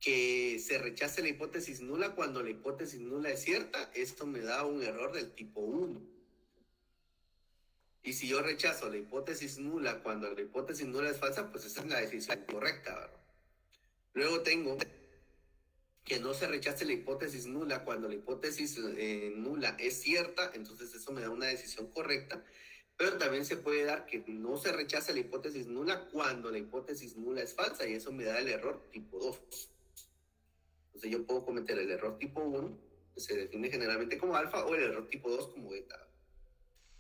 Que se rechace la hipótesis nula cuando la hipótesis nula es cierta. Esto me da un error del tipo 1. Y si yo rechazo la hipótesis nula cuando la hipótesis nula es falsa, pues esa es la decisión correcta, ¿verdad? Luego tengo que no se rechace la hipótesis nula cuando la hipótesis nula es cierta, entonces eso me da una decisión correcta. Pero también se puede dar que no se rechace la hipótesis nula cuando la hipótesis nula es falsa, y eso me da el error tipo 2. Entonces yo puedo cometer el error tipo 1, que se define generalmente como alfa, o el error tipo 2 como beta.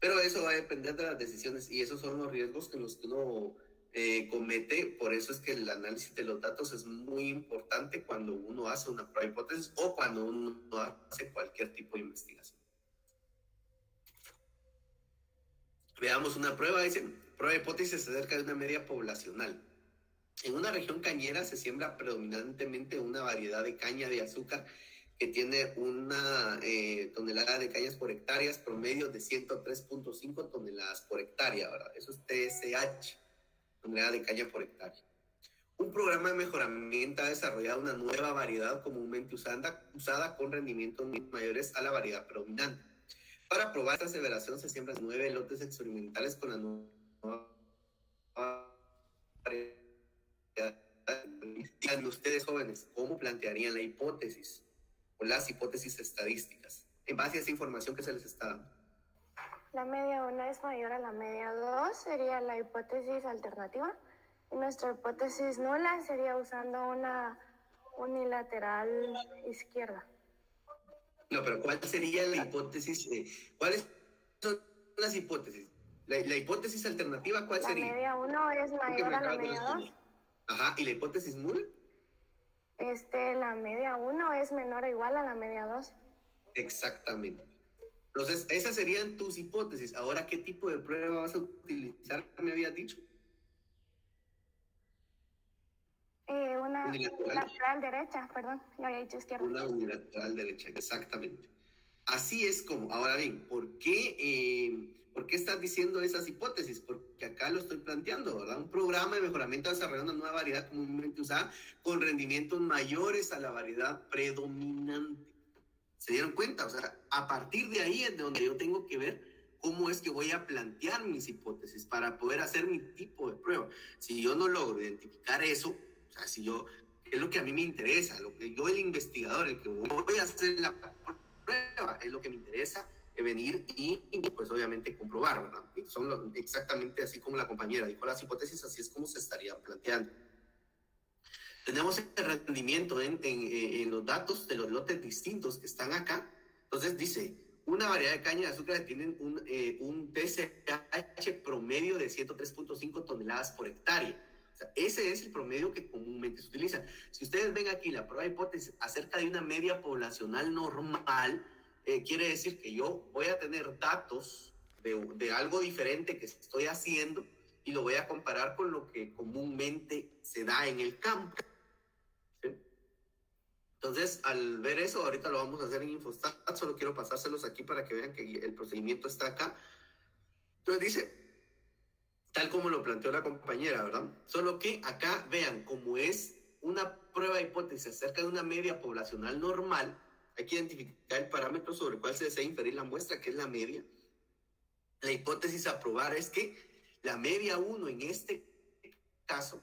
Pero eso va a depender de las decisiones, y esos son los riesgos en los que uno comete. Por eso es que el análisis de los datos es muy importante cuando uno hace una prueba de hipótesis o cuando uno hace cualquier tipo de investigación. Veamos una prueba, dice, prueba de hipótesis acerca de una media poblacional. En una región cañera se siembra predominantemente una variedad de caña de azúcar que tiene una tonelada de cañas por hectáreas, promedio de 103.5 toneladas por hectárea, ¿verdad? Eso es TSH, tonelada de caña por hectárea. Un programa de mejoramiento ha desarrollado una nueva variedad comúnmente usada con rendimientos mayores a la variedad predominante. Para probar esta aseveración se siembran 9 lotes experimentales con la nueva variedad. Díganme ustedes, jóvenes, ¿cómo plantearían la hipótesis o las hipótesis estadísticas en base a esa información que se les está dando? La media 1 es mayor a la media 2, sería la hipótesis alternativa. Y nuestra hipótesis nula sería usando una unilateral izquierda. No, pero ¿cuál sería la hipótesis? ¿Cuáles son las hipótesis? La hipótesis alternativa, ¿cuál sería? La media 1 es mayor a la media 2. Ajá, ¿y la hipótesis nula? La media 1 es menor o igual a la media 2. Exactamente. Entonces, esas serían tus hipótesis. Ahora, ¿qué tipo de prueba vas a utilizar? ¿Me habías dicho? Una unilateral derecha, perdón, yo había dicho izquierda. Una unilateral derecha, exactamente. Así es como. Ahora bien, ¿por qué estás diciendo esas hipótesis? Porque acá lo estoy planteando, ¿verdad? Un programa de mejoramiento desarrolla una nueva variedad comúnmente usada con rendimientos mayores a la variedad predominante. ¿Se dieron cuenta? O sea, a partir de ahí es de donde yo tengo que ver cómo es que voy a plantear mis hipótesis para poder hacer mi tipo de prueba. Si yo no logro identificar eso, o sea, si yo, es lo que a mí me interesa, lo que yo, el investigador, el que voy a hacer la prueba, es lo que me interesa venir y pues obviamente comprobar, ¿verdad? Son exactamente así como la compañera dijo las hipótesis, así es como se estaría planteando. Tenemos el rendimiento en los datos de los lotes distintos que están acá. Entonces dice, una variedad de caña de azúcar que tienen un TSH promedio de 103.5 toneladas por hectárea. O sea, ese es el promedio que comúnmente se utiliza. Si ustedes ven aquí la prueba de hipótesis acerca de una media poblacional normal, quiere decir que yo voy a tener datos de algo diferente que estoy haciendo y lo voy a comparar con lo que comúnmente se da en el campo. ¿Sí? Entonces, al ver eso, ahorita lo vamos a hacer en Infostat, solo quiero pasárselos aquí para que vean que el procedimiento está acá. Entonces dice, tal como lo planteó la compañera, ¿verdad? Solo que acá vean, como es una prueba de hipótesis acerca de una media poblacional normal, hay que identificar el parámetro sobre el cual se desea inferir la muestra, que es la media. La hipótesis a probar es que la media 1 en este caso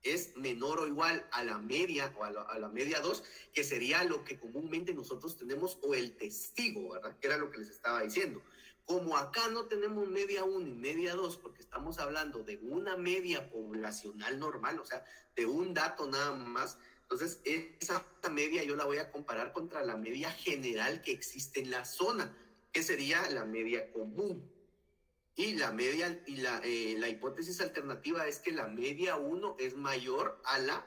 es menor o igual a la media o a la media 2, que sería lo que comúnmente nosotros tenemos, o el testigo, ¿verdad? Que era lo que les estaba diciendo. Como acá no tenemos media 1 y media 2, porque estamos hablando de una media poblacional normal, o sea, de un dato nada más, entonces esa media yo la voy a comparar contra la media general que existe en la zona, que sería la media común. Y la media y la hipótesis alternativa es que la media 1 es mayor a la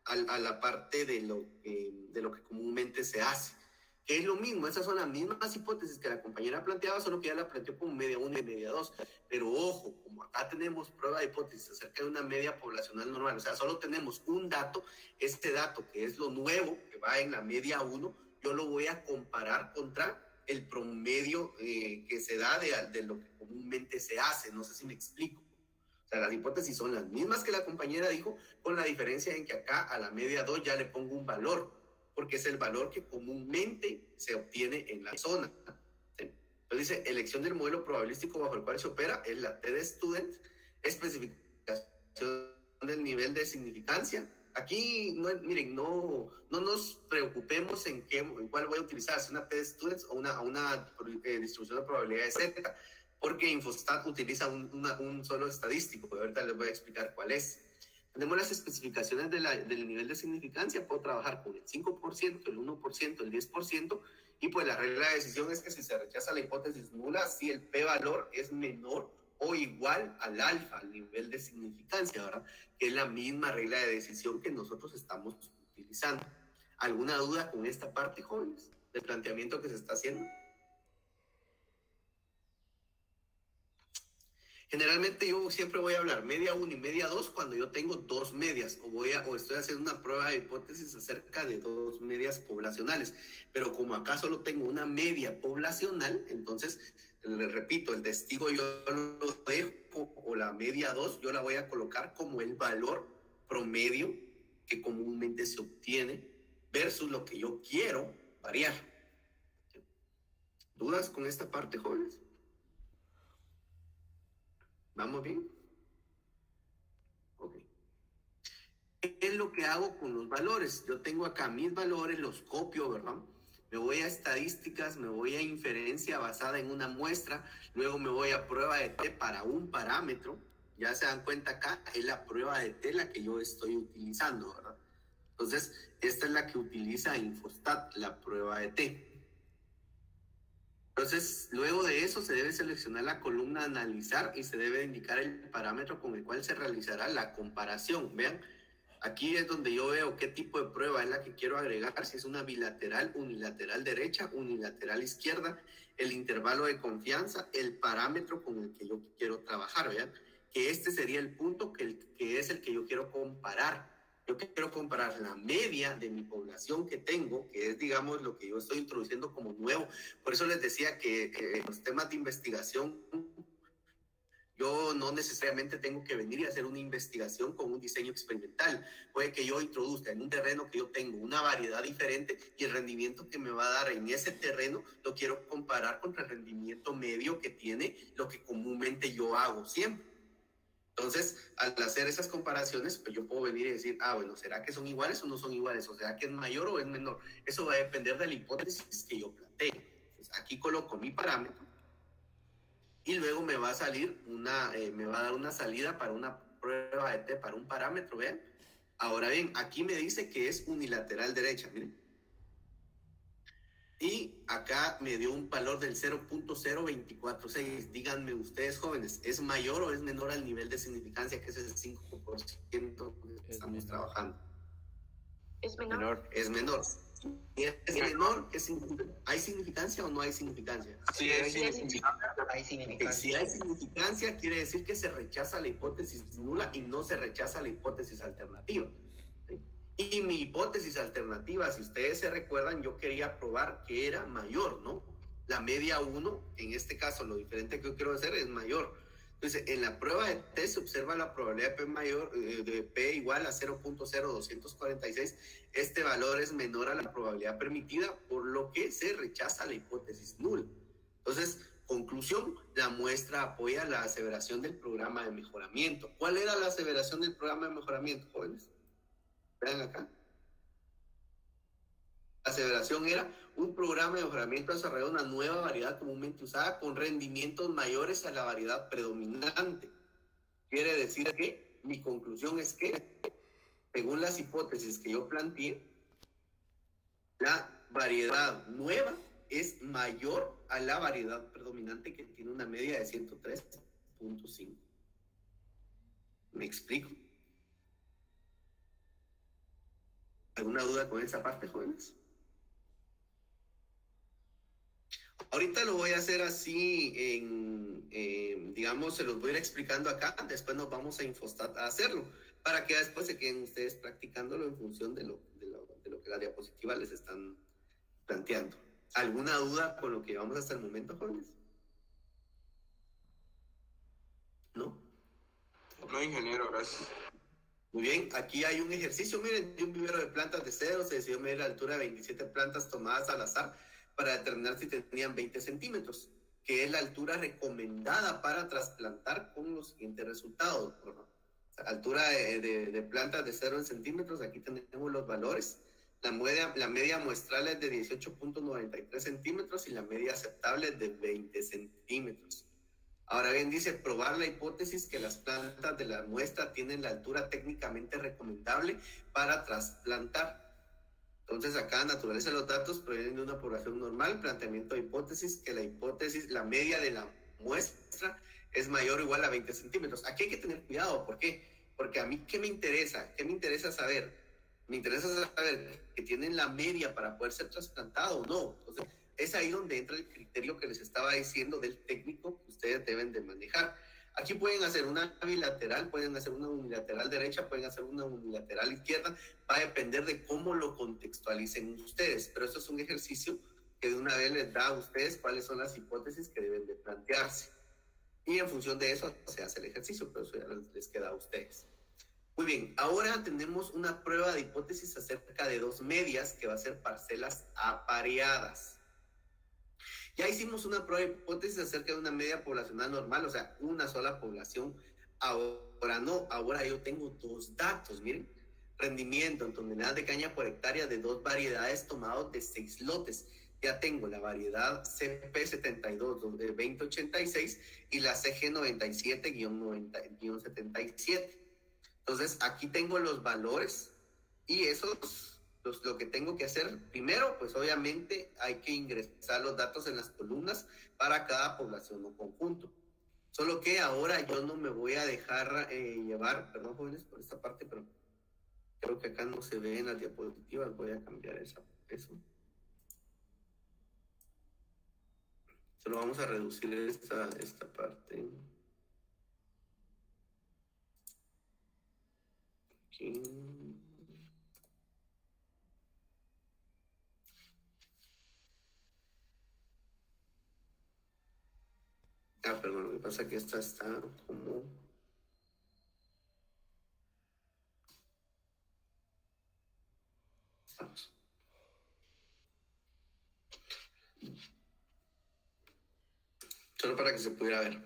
a la parte de lo que comúnmente se hace. Que es lo mismo, esas son las mismas hipótesis que la compañera planteaba, solo que ya la planteó como media 1 y media 2. Pero ojo, como acá tenemos prueba de hipótesis acerca de una media poblacional normal, o sea, solo tenemos un dato, este dato que es lo nuevo, que va en la media 1, yo lo voy a comparar contra el promedio que se da de lo que comúnmente se hace. No sé si me explico. O sea, las hipótesis son las mismas que la compañera dijo, con la diferencia en que acá a la media 2 ya le pongo un valor, porque es el valor que comúnmente se obtiene en la zona. ¿Sí? Entonces dice, elección del modelo probabilístico bajo el cual se opera es la T de student, especificación del nivel de significancia. Aquí, miren, no nos preocupemos en cuál voy a utilizar, si una T de students o una distribución de probabilidades Z, porque Infostat utiliza un solo estadístico, y ahorita les voy a explicar cuál es. Tenemos las especificaciones del nivel de significancia, puedo trabajar con el 5%, el 1%, el 10%, y pues la regla de decisión es que si se rechaza la hipótesis nula, si el p-valor es menor o igual al alfa, al nivel de significancia, ¿verdad? Que es la misma regla de decisión que nosotros estamos utilizando. ¿Alguna duda con esta parte, jóvenes, del planteamiento que se está haciendo? Generalmente yo siempre voy a hablar media 1 y media 2 cuando yo tengo dos medias o estoy haciendo una prueba de hipótesis acerca de dos medias poblacionales. Pero como acá solo tengo una media poblacional, entonces, les repito, el testigo yo lo dejo, o la media 2, yo la voy a colocar como el valor promedio que comúnmente se obtiene versus lo que yo quiero variar. ¿Dudas con esta parte, jóvenes? ¿Vamos bien? Ok. ¿Qué es lo que hago con los valores? Yo tengo acá mis valores, los copio, ¿verdad? Me voy a estadísticas, me voy a inferencia basada en una muestra, luego me voy a prueba de T para un parámetro. Ya se dan cuenta acá, es la prueba de T la que yo estoy utilizando, ¿verdad? Entonces, esta es la que utiliza Infostat, la prueba de T. Entonces, luego de eso se debe seleccionar la columna analizar y se debe indicar el parámetro con el cual se realizará la comparación. Vean, aquí es donde yo veo qué tipo de prueba es la que quiero agregar, si es una bilateral, unilateral derecha, unilateral izquierda, el intervalo de confianza, el parámetro con el que yo quiero trabajar. Vean, que este sería el punto que es el que yo quiero comparar. Yo quiero comparar la media de mi población que tengo, que es, digamos, lo que yo estoy introduciendo como nuevo. Por eso les decía que en los temas de investigación, yo no necesariamente tengo que venir y hacer una investigación con un diseño experimental. Puede que yo introduzca en un terreno que yo tengo una variedad diferente y el rendimiento que me va a dar en ese terreno lo quiero comparar contra el rendimiento medio que tiene lo que comúnmente yo hago siempre. Entonces, al hacer esas comparaciones, pues yo puedo venir y decir, bueno, ¿será que son iguales o no son iguales? ¿O será que es mayor o es menor? Eso va a depender de la hipótesis que yo plantee. Pues aquí coloco mi parámetro y luego me va a salir me va a dar una salida para una prueba de T para un parámetro, ¿vean? Ahora bien, aquí me dice que es unilateral derecha, miren. Y acá me dio un valor del 0.0246. Díganme ustedes, jóvenes, ¿es mayor o es menor al nivel de significancia, que es el 5% que estamos trabajando? Es menor. Es menor. ¿Y es menor? ¿Qué significa? ¿Hay significancia o no hay significancia? Sí, hay significancia. Hay significancia. Si hay significancia, quiere decir que se rechaza la hipótesis nula y no se rechaza la hipótesis alternativa. Y mi hipótesis alternativa, si ustedes se recuerdan, yo quería probar que era mayor, ¿no? La media 1, en este caso, lo diferente que yo quiero hacer es mayor. Entonces, en la prueba de T se observa la probabilidad de P mayor, de P igual a 0.0246. Este valor es menor a la probabilidad permitida, por lo que se rechaza la hipótesis nula. Entonces, conclusión, la muestra apoya la aseveración del programa de mejoramiento. ¿Cuál era la aseveración del programa de mejoramiento, jóvenes? Vean acá. La aseveración era un programa de mejoramiento desarrollado una nueva variedad comúnmente usada con rendimientos mayores a la variedad predominante. Quiere decir que mi conclusión es que, según las hipótesis que yo planteé, la variedad nueva es mayor a la variedad predominante, que tiene una media de 103.5. ¿Me explico? ¿Alguna duda con esa parte, jóvenes? Ahorita lo voy a hacer así, digamos, se los voy a ir explicando acá, después nos vamos a Infostat a hacerlo, para que después se queden ustedes practicándolo en función de lo que la diapositiva les están planteando. ¿Alguna duda con lo que llevamos hasta el momento, jóvenes? ¿No? No, ingeniero, gracias. Muy bien, aquí hay un ejercicio, miren, de un vivero de plantas de cedro, se decidió medir la altura de 27 plantas tomadas al azar para determinar si tenían 20 centímetros, que es la altura recomendada para trasplantar con los siguientes resultados. ¿No? Altura de plantas de 0 en centímetros, aquí tenemos los valores. La media muestral es de 18.93 centímetros y la media aceptable es de 20 centímetros. Ahora bien, dice probar la hipótesis que las plantas de la muestra tienen la altura técnicamente recomendable para trasplantar. Entonces acá naturaleza de los datos provienen de una población normal, planteamiento de hipótesis, que la media de la muestra es mayor o igual a 20 centímetros. Aquí hay que tener cuidado, ¿por qué? Porque a mí, ¿qué me interesa? ¿Qué me interesa saber? Me interesa saber que tienen la media para poder ser trasplantado o no. Entonces, es ahí donde entra el criterio que les estaba diciendo del técnico que ustedes deben de manejar. Aquí pueden hacer una bilateral, pueden hacer una unilateral derecha, pueden hacer una unilateral izquierda, va a depender de cómo lo contextualicen ustedes, pero esto es un ejercicio que de una vez les da a ustedes cuáles son las hipótesis que deben de plantearse. Y en función de eso se hace el ejercicio, pero eso ya les queda a ustedes. Muy bien, ahora tenemos una prueba de hipótesis acerca de dos medias que va a ser parcelas apareadas. Ya hicimos una prueba de hipótesis acerca de una media poblacional normal, o sea, una sola población. Ahora no, ahora yo tengo dos datos, miren. Rendimiento en toneladas de caña por hectárea de dos variedades tomados de 6 lotes. Ya tengo la variedad CP72 de 2086 y la CG97-77. Entonces, aquí tengo los valores y esos... Lo que tengo que hacer primero, pues obviamente hay que ingresar los datos en las columnas para cada población o conjunto. Solo que ahora yo no me voy a dejar llevar, perdón jóvenes por esta parte, pero creo que acá no se ve en las diapositivas, voy a cambiar eso. Solo vamos a reducir esta parte. Aquí. Perdón, lo que pasa es que esta está como... Vamos. Solo para que se pudiera ver.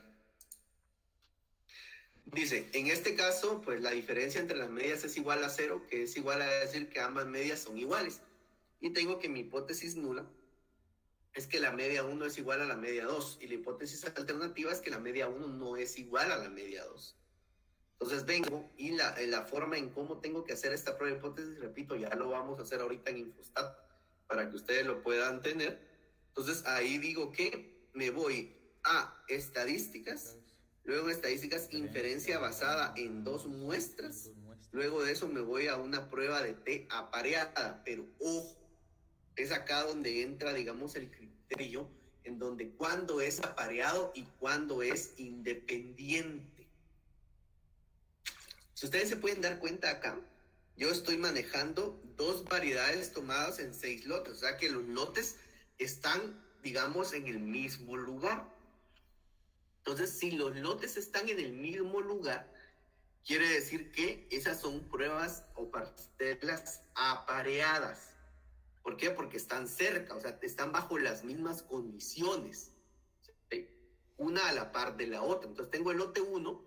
Dice, en este caso, pues la diferencia entre las medias es igual a 0, que es igual a decir que ambas medias son iguales. Y tengo que mi hipótesis nula es que la media 1 es igual a la media 2 y la hipótesis alternativa es que la media 1 no es igual a la media 2. Entonces vengo y la forma en cómo tengo que hacer esta prueba de hipótesis, repito, ya lo vamos a hacer ahorita en Infostat para que ustedes lo puedan tener. Entonces ahí digo que me voy a estadísticas, luego en estadísticas inferencia basada en dos muestras, luego de eso me voy a una prueba de T apareada, pero ojo, es acá donde entra, digamos, el criterio en donde cuándo es apareado y cuándo es independiente. Si ustedes se pueden dar cuenta acá, yo estoy manejando dos variedades tomadas en 6 lotes, o sea que los lotes están, digamos, en el mismo lugar. Entonces, si los lotes están en el mismo lugar, quiere decir que esas son pruebas o parcelas apareadas. ¿Por qué? Porque están cerca, o sea, están bajo las mismas condiciones, ¿sí? Una a la par de la otra. Entonces tengo el lote 1,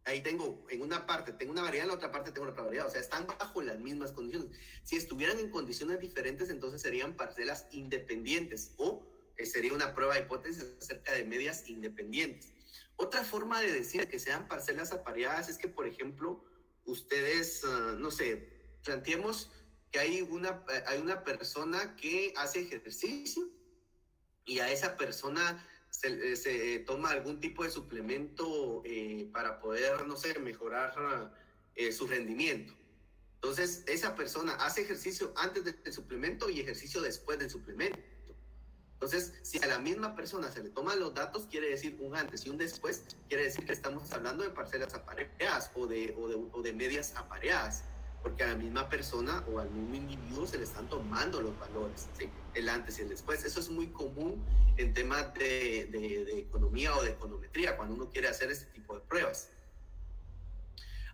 ahí tengo, en una parte tengo una variedad, en la otra parte tengo otra variedad, o sea, están bajo las mismas condiciones. Si estuvieran en condiciones diferentes, entonces serían parcelas independientes o sería una prueba de hipótesis acerca de medias independientes. Otra forma de decir que sean parcelas apareadas es que, por ejemplo, ustedes, no sé, planteemos que hay una persona que hace ejercicio y a esa persona se toma algún tipo de suplemento para poder, no sé, mejorar su rendimiento. Entonces, esa persona hace ejercicio antes del suplemento y ejercicio después del suplemento. Entonces, si a la misma persona se le toman los datos, quiere decir un antes y un después, quiere decir que estamos hablando de parcelas apareadas o de medias apareadas, porque a la misma persona o al mismo individuo se le están tomando los valores, ¿sí? El antes y el después. Eso es muy común en temas de economía o de econometría, cuando uno quiere hacer este tipo de pruebas.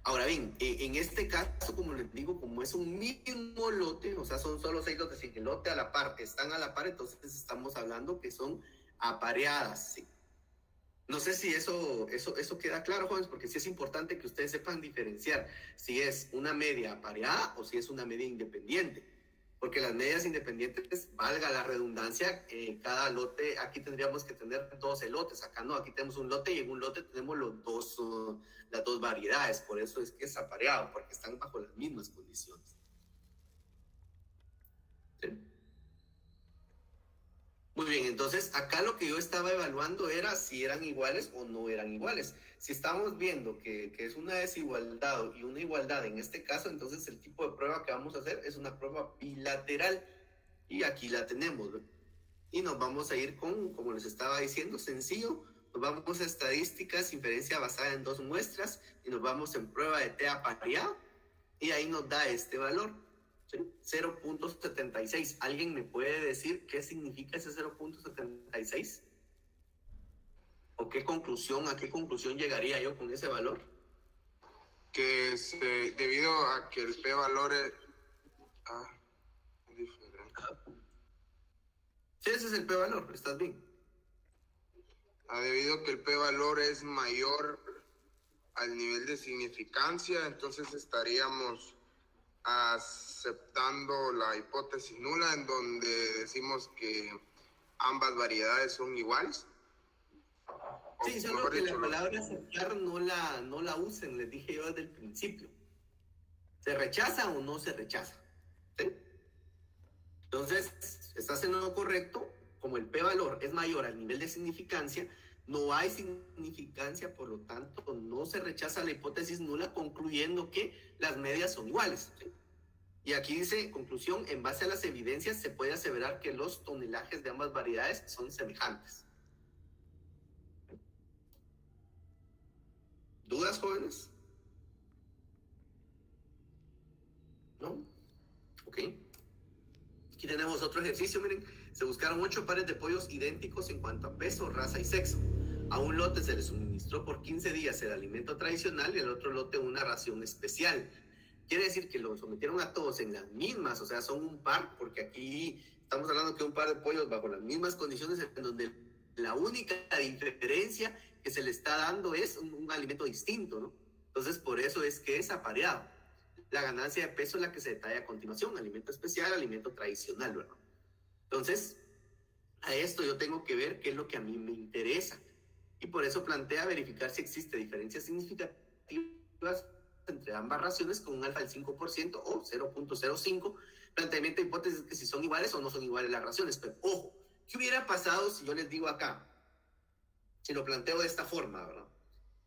Ahora bien, en este caso, como les digo, como es un mismo lote, o sea, son solo 6 lotes y que el lote a la par están a la par, entonces estamos hablando que son apareadas, ¿sí? No sé si eso queda claro, jóvenes, porque sí es importante que ustedes sepan diferenciar si es una media apareada o si es una media independiente. Porque las medias independientes, valga la redundancia, cada lote, aquí tendríamos que tener 12 lotes, acá no, aquí tenemos un lote y en un lote tenemos las dos variedades, por eso es que es apareado, porque están bajo las mismas condiciones. ¿Sí? Muy bien, entonces acá lo que yo estaba evaluando era si eran iguales o no eran iguales. Si estamos viendo que es una desigualdad y una igualdad en este caso, entonces el tipo de prueba que vamos a hacer es una prueba bilateral. Y aquí la tenemos, ¿no? Y nos vamos a ir con, como les estaba diciendo, sencillo. Nos vamos a estadísticas, inferencia basada en 2 muestras, y nos vamos en prueba de T apareado, y ahí nos da este valor, ¿sí? 0.76. ¿Alguien me puede decir qué significa ese 0.76? ¿O a qué conclusión llegaría yo con ese valor? Que debido a que el p-valor es diferente. Sí, ese es el p-valor, estás bien. Debido a que el p-valor es mayor al nivel de significancia, entonces estaríamos aceptando la hipótesis nula, en donde decimos que ambas variedades son iguales. Sí, solo que la palabra aceptar no la usen, les dije yo desde el principio. ¿Se rechaza o no se rechaza? ¿Sí? Entonces, estás en lo correcto. Como el p-valor es mayor al nivel de significancia, no hay significancia, por lo tanto, no se rechaza la hipótesis nula, concluyendo que las medias son iguales, ¿sí? Y aquí dice, conclusión, en base a las evidencias se puede aseverar que los tonelajes de ambas variedades son semejantes. ¿Dudas, jóvenes? ¿No? Ok. Aquí tenemos otro ejercicio, miren. Se buscaron 8 pares de pollos idénticos en cuanto a peso, raza y sexo. A un lote se le suministró por 15 días el alimento tradicional y al otro lote una ración especial. Quiere decir que lo sometieron a todos en las mismas, o sea, son un par, porque aquí estamos hablando que un par de pollos bajo las mismas condiciones, en donde la única diferencia que se le está dando es un alimento distinto, ¿no? Entonces, por eso es que es apareado. La ganancia de peso es la que se detalla a continuación: alimento especial, alimento tradicional, ¿verdad? Entonces, a esto yo tengo que ver qué es lo que a mí me interesa. Y por eso plantea verificar si existe diferencias significativas entre ambas raciones con un alfa del 5% o 0.05. Planteamiento de hipótesis que si son iguales o no son iguales las raciones. Pero ojo, ¿qué hubiera pasado si yo les digo acá? Si lo planteo de esta forma, ¿verdad?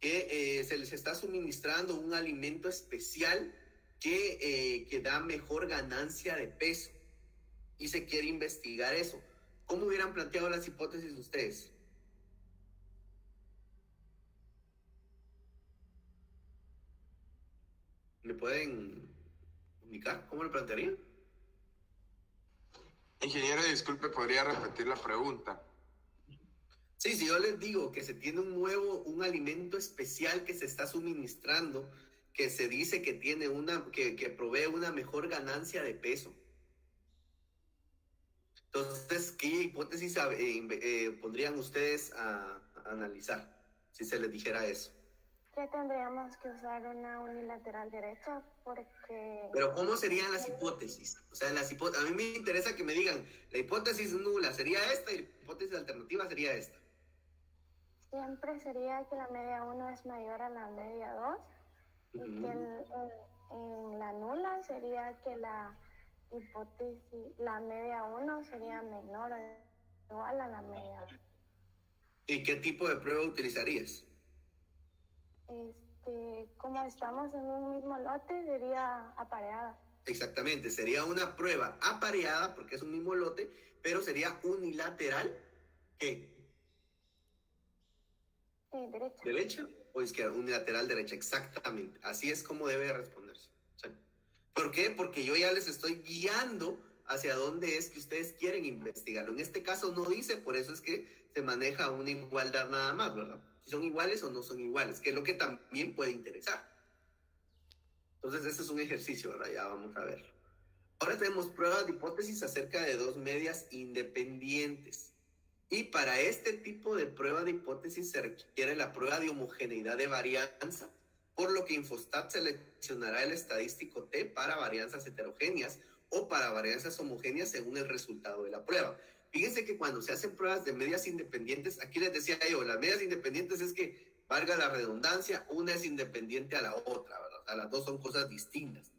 Que se les está suministrando un alimento especial que da mejor ganancia de peso y se quiere investigar eso. ¿Cómo hubieran planteado las hipótesis ustedes? ¿Me pueden indicar cómo lo plantearían? Ingeniero, disculpe, ¿podría repetir la pregunta? Sí, si yo les digo que se tiene un alimento especial que se está suministrando, que se dice que tiene que provee una mejor ganancia de peso. Entonces, ¿qué hipótesis pondrían ustedes a analizar si se les dijera eso? Que tendríamos que usar una unilateral derecha porque... Pero ¿cómo serían las hipótesis? O sea, a mí me interesa que me digan, la hipótesis nula sería esta y la hipótesis alternativa sería esta. Siempre sería que la media 1 es mayor a la media 2 y que en la nula sería que la hipótesis, la media 1 sería menor o igual a la media 2. ¿Y qué tipo de prueba utilizarías? como estamos en un mismo lote, sería apareada. Exactamente, sería una prueba apareada porque es un mismo lote, pero sería unilateral, ¿qué? Derecha. ¿Derecha o izquierda? Unilateral derecha, exactamente. Así es como debe responderse. ¿Sí? ¿Por qué? Porque yo ya les estoy guiando hacia dónde es que ustedes quieren investigarlo. En este caso no dice, por eso es que se maneja una igualdad nada más, ¿verdad? Si son iguales o no son iguales, que es lo que también puede interesar. Entonces, este es un ejercicio, ¿verdad? Ya vamos a verlo. Ahora tenemos pruebas de hipótesis acerca de dos medias independientes. Y para este tipo de prueba de hipótesis se requiere la prueba de homogeneidad de varianza, por lo que Infostat seleccionará el estadístico T para varianzas heterogéneas o para varianzas homogéneas según el resultado de la prueba. Fíjense que cuando se hacen pruebas de medias independientes, aquí les decía yo, las medias independientes es que, valga la redundancia, una es independiente a la otra, ¿verdad? O sea, las dos son cosas distintas.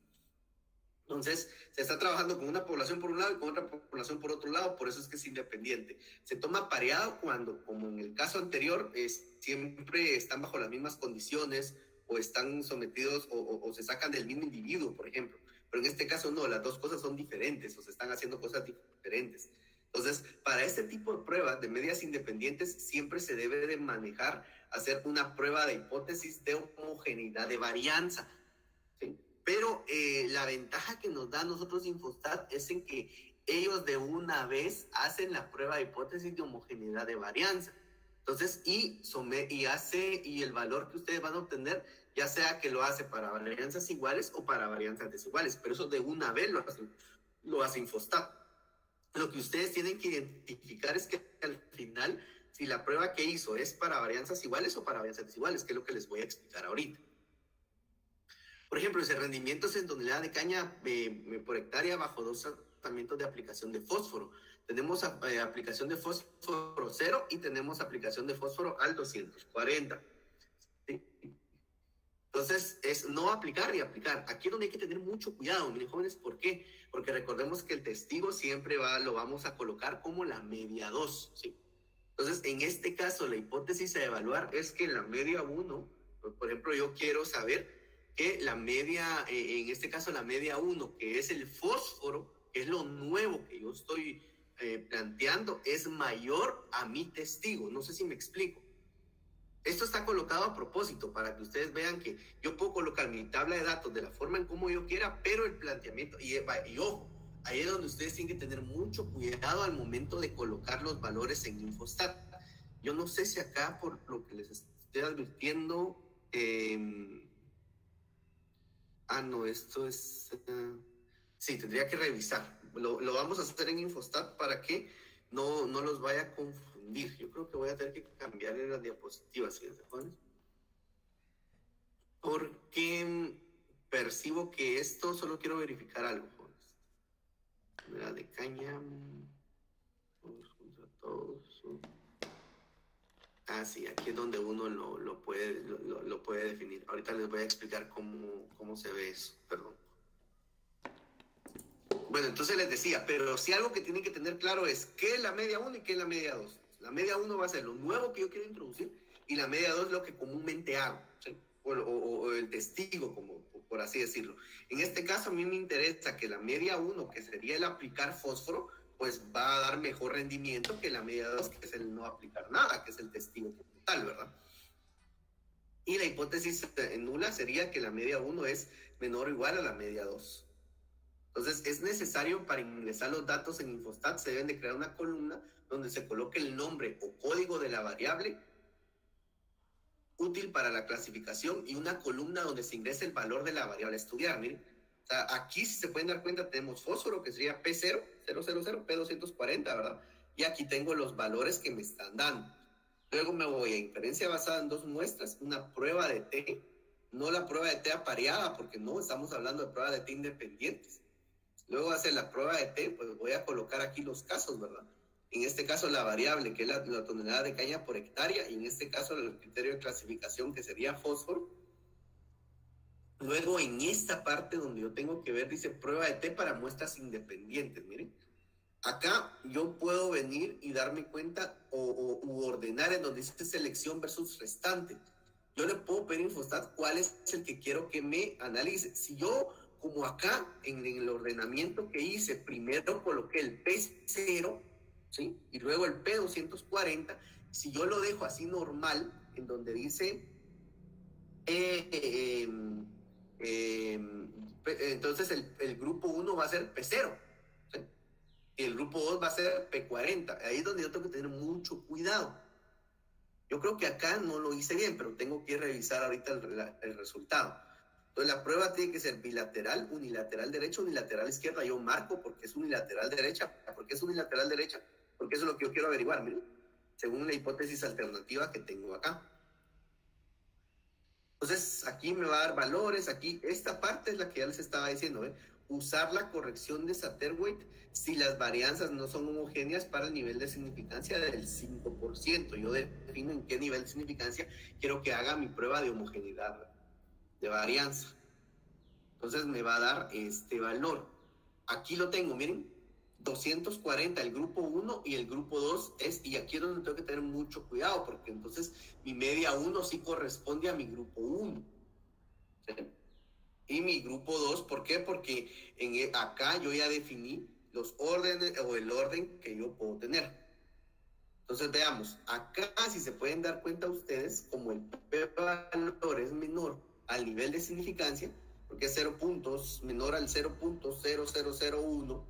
Entonces, se está trabajando con una población por un lado y con otra población por otro lado, por eso es que es independiente. Se toma pareado cuando, como en el caso anterior, siempre están bajo las mismas condiciones o están sometidos o se sacan del mismo individuo, por ejemplo. Pero en este caso no, las dos cosas son diferentes o se están haciendo cosas diferentes. Entonces, para este tipo de pruebas de medias independientes siempre se debe de manejar, hacer una prueba de hipótesis de homogeneidad de varianza, ¿sí? Pero la ventaja que nos da a nosotros Infostat es en que ellos de una vez hacen la prueba de hipótesis de homogeneidad de varianza. Entonces, y el valor que ustedes van a obtener, ya sea que lo hace para varianzas iguales o para varianzas desiguales, pero eso de una vez lo hace Infostat. Lo que ustedes tienen que identificar es que al final, si la prueba que hizo es para varianzas iguales o para varianzas desiguales, que es lo que les voy a explicar ahorita. Por ejemplo, ese rendimiento es en tonelada de caña por hectárea bajo dos tratamientos de aplicación de fósforo. Tenemos aplicación de fósforo 0 y tenemos aplicación de fósforo al 240. ¿Sí? Entonces, es no aplicar y aplicar. Aquí es donde hay que tener mucho cuidado, miren jóvenes, ¿por qué? Porque recordemos que el testigo siempre lo vamos a colocar como la media 2, ¿sí? Entonces, en este caso, la hipótesis a evaluar es que la media 1, por ejemplo, yo quiero saber que la media, en este caso la media 1, que es el fósforo, que es lo nuevo que yo estoy planteando, es mayor a mi testigo. No sé si me explico. Esto está colocado a propósito para que ustedes vean que yo puedo colocar mi tabla de datos de la forma en como yo quiera, pero el planteamiento, y ojo, ahí es donde ustedes tienen que tener mucho cuidado al momento de colocar los valores en Infostat. Yo no sé si acá, por lo que les estoy advirtiendo, no, esto es... sí, tendría que revisar. Lo vamos a hacer en Infostat para que no los vaya a confundir. Yo creo que voy a tener que cambiar en las diapositivas, ¿sí? Porque percibo que esto, solo quiero verificar algo, jóvenes. Mira, de caña... sí, aquí es donde uno lo puede definir. Ahorita les voy a explicar cómo se ve eso, perdón. Bueno, entonces les decía, pero sí algo que tienen que tener claro es qué es la media 1 y qué es la media 2. La media 1 va a ser lo nuevo que yo quiero introducir y la media 2 es lo que comúnmente hago, ¿sí? o el testigo, por así decirlo. En este caso a mí me interesa que la media 1, que sería el aplicar fósforo, pues va a dar mejor rendimiento que la media 2, que es el no aplicar nada, que es el testigo como tal, ¿verdad? Y la hipótesis nula sería que la media 1 es menor o igual a la media 2. Entonces, es necesario para ingresar los datos en Infostat, se deben de crear una columna donde se coloque el nombre o código de la variable útil para la clasificación y una columna donde se ingrese el valor de la variable a estudiar. Miren, o sea, aquí, si se pueden dar cuenta, tenemos fósforo, que sería P0, 000, P240, ¿verdad? Y aquí tengo los valores que me están dando. Luego me voy a inferencia basada en dos muestras, una prueba de T, no la prueba de T apareada, porque no estamos hablando de prueba de T independientes. Luego hacer la prueba de T, pues voy a colocar aquí los casos, ¿verdad? En este caso la variable, que es la tonelada de caña por hectárea, y en este caso el criterio de clasificación, que sería fósforo. Luego en esta parte donde yo tengo que ver, dice prueba de T para muestras independientes, miren. Acá yo puedo venir y darme cuenta u ordenar en donde dice selección versus restante. yo le puedo pedir a Infostat cuál es el que quiero que me analice. Si yo, como acá, en el ordenamiento que hice, primero coloqué el P0, ¿sí? Y luego el P240, si yo lo dejo así normal, en donde dice... entonces el grupo 1 va a ser P0, ¿sí? Y el grupo 2 va a ser P40. Ahí es donde yo tengo que tener mucho cuidado. Yo creo que acá no lo hice bien, pero tengo que revisar ahorita el resultado. Entonces la prueba tiene que ser bilateral, unilateral derecha, unilateral izquierda. Yo marco porque es unilateral derecha. ¿Por qué es unilateral derecha? Porque eso es lo que yo quiero averiguar, miren, según la hipótesis alternativa que tengo acá. Entonces, aquí me va a dar valores, aquí, esta parte es la que ya les estaba diciendo, ¿eh? Usar la corrección de Satterthwaite si las varianzas no son homogéneas para el nivel de significancia del 5%. Yo defino en qué nivel de significancia quiero que haga mi prueba de homogeneidad de varianza. Entonces, me va a dar este valor. Aquí lo tengo, miren, 240 el grupo 1 y el grupo 2 es, y aquí es donde tengo que tener mucho cuidado, porque entonces mi media 1 sí corresponde a mi grupo 1, ¿sí? Y mi grupo 2, ¿por qué? Porque acá yo ya definí los órdenes o el orden que yo puedo tener. Entonces veamos, acá si se pueden dar cuenta ustedes, como el p-valor es menor al nivel de significancia, porque es 0 puntos menor al 0.0001,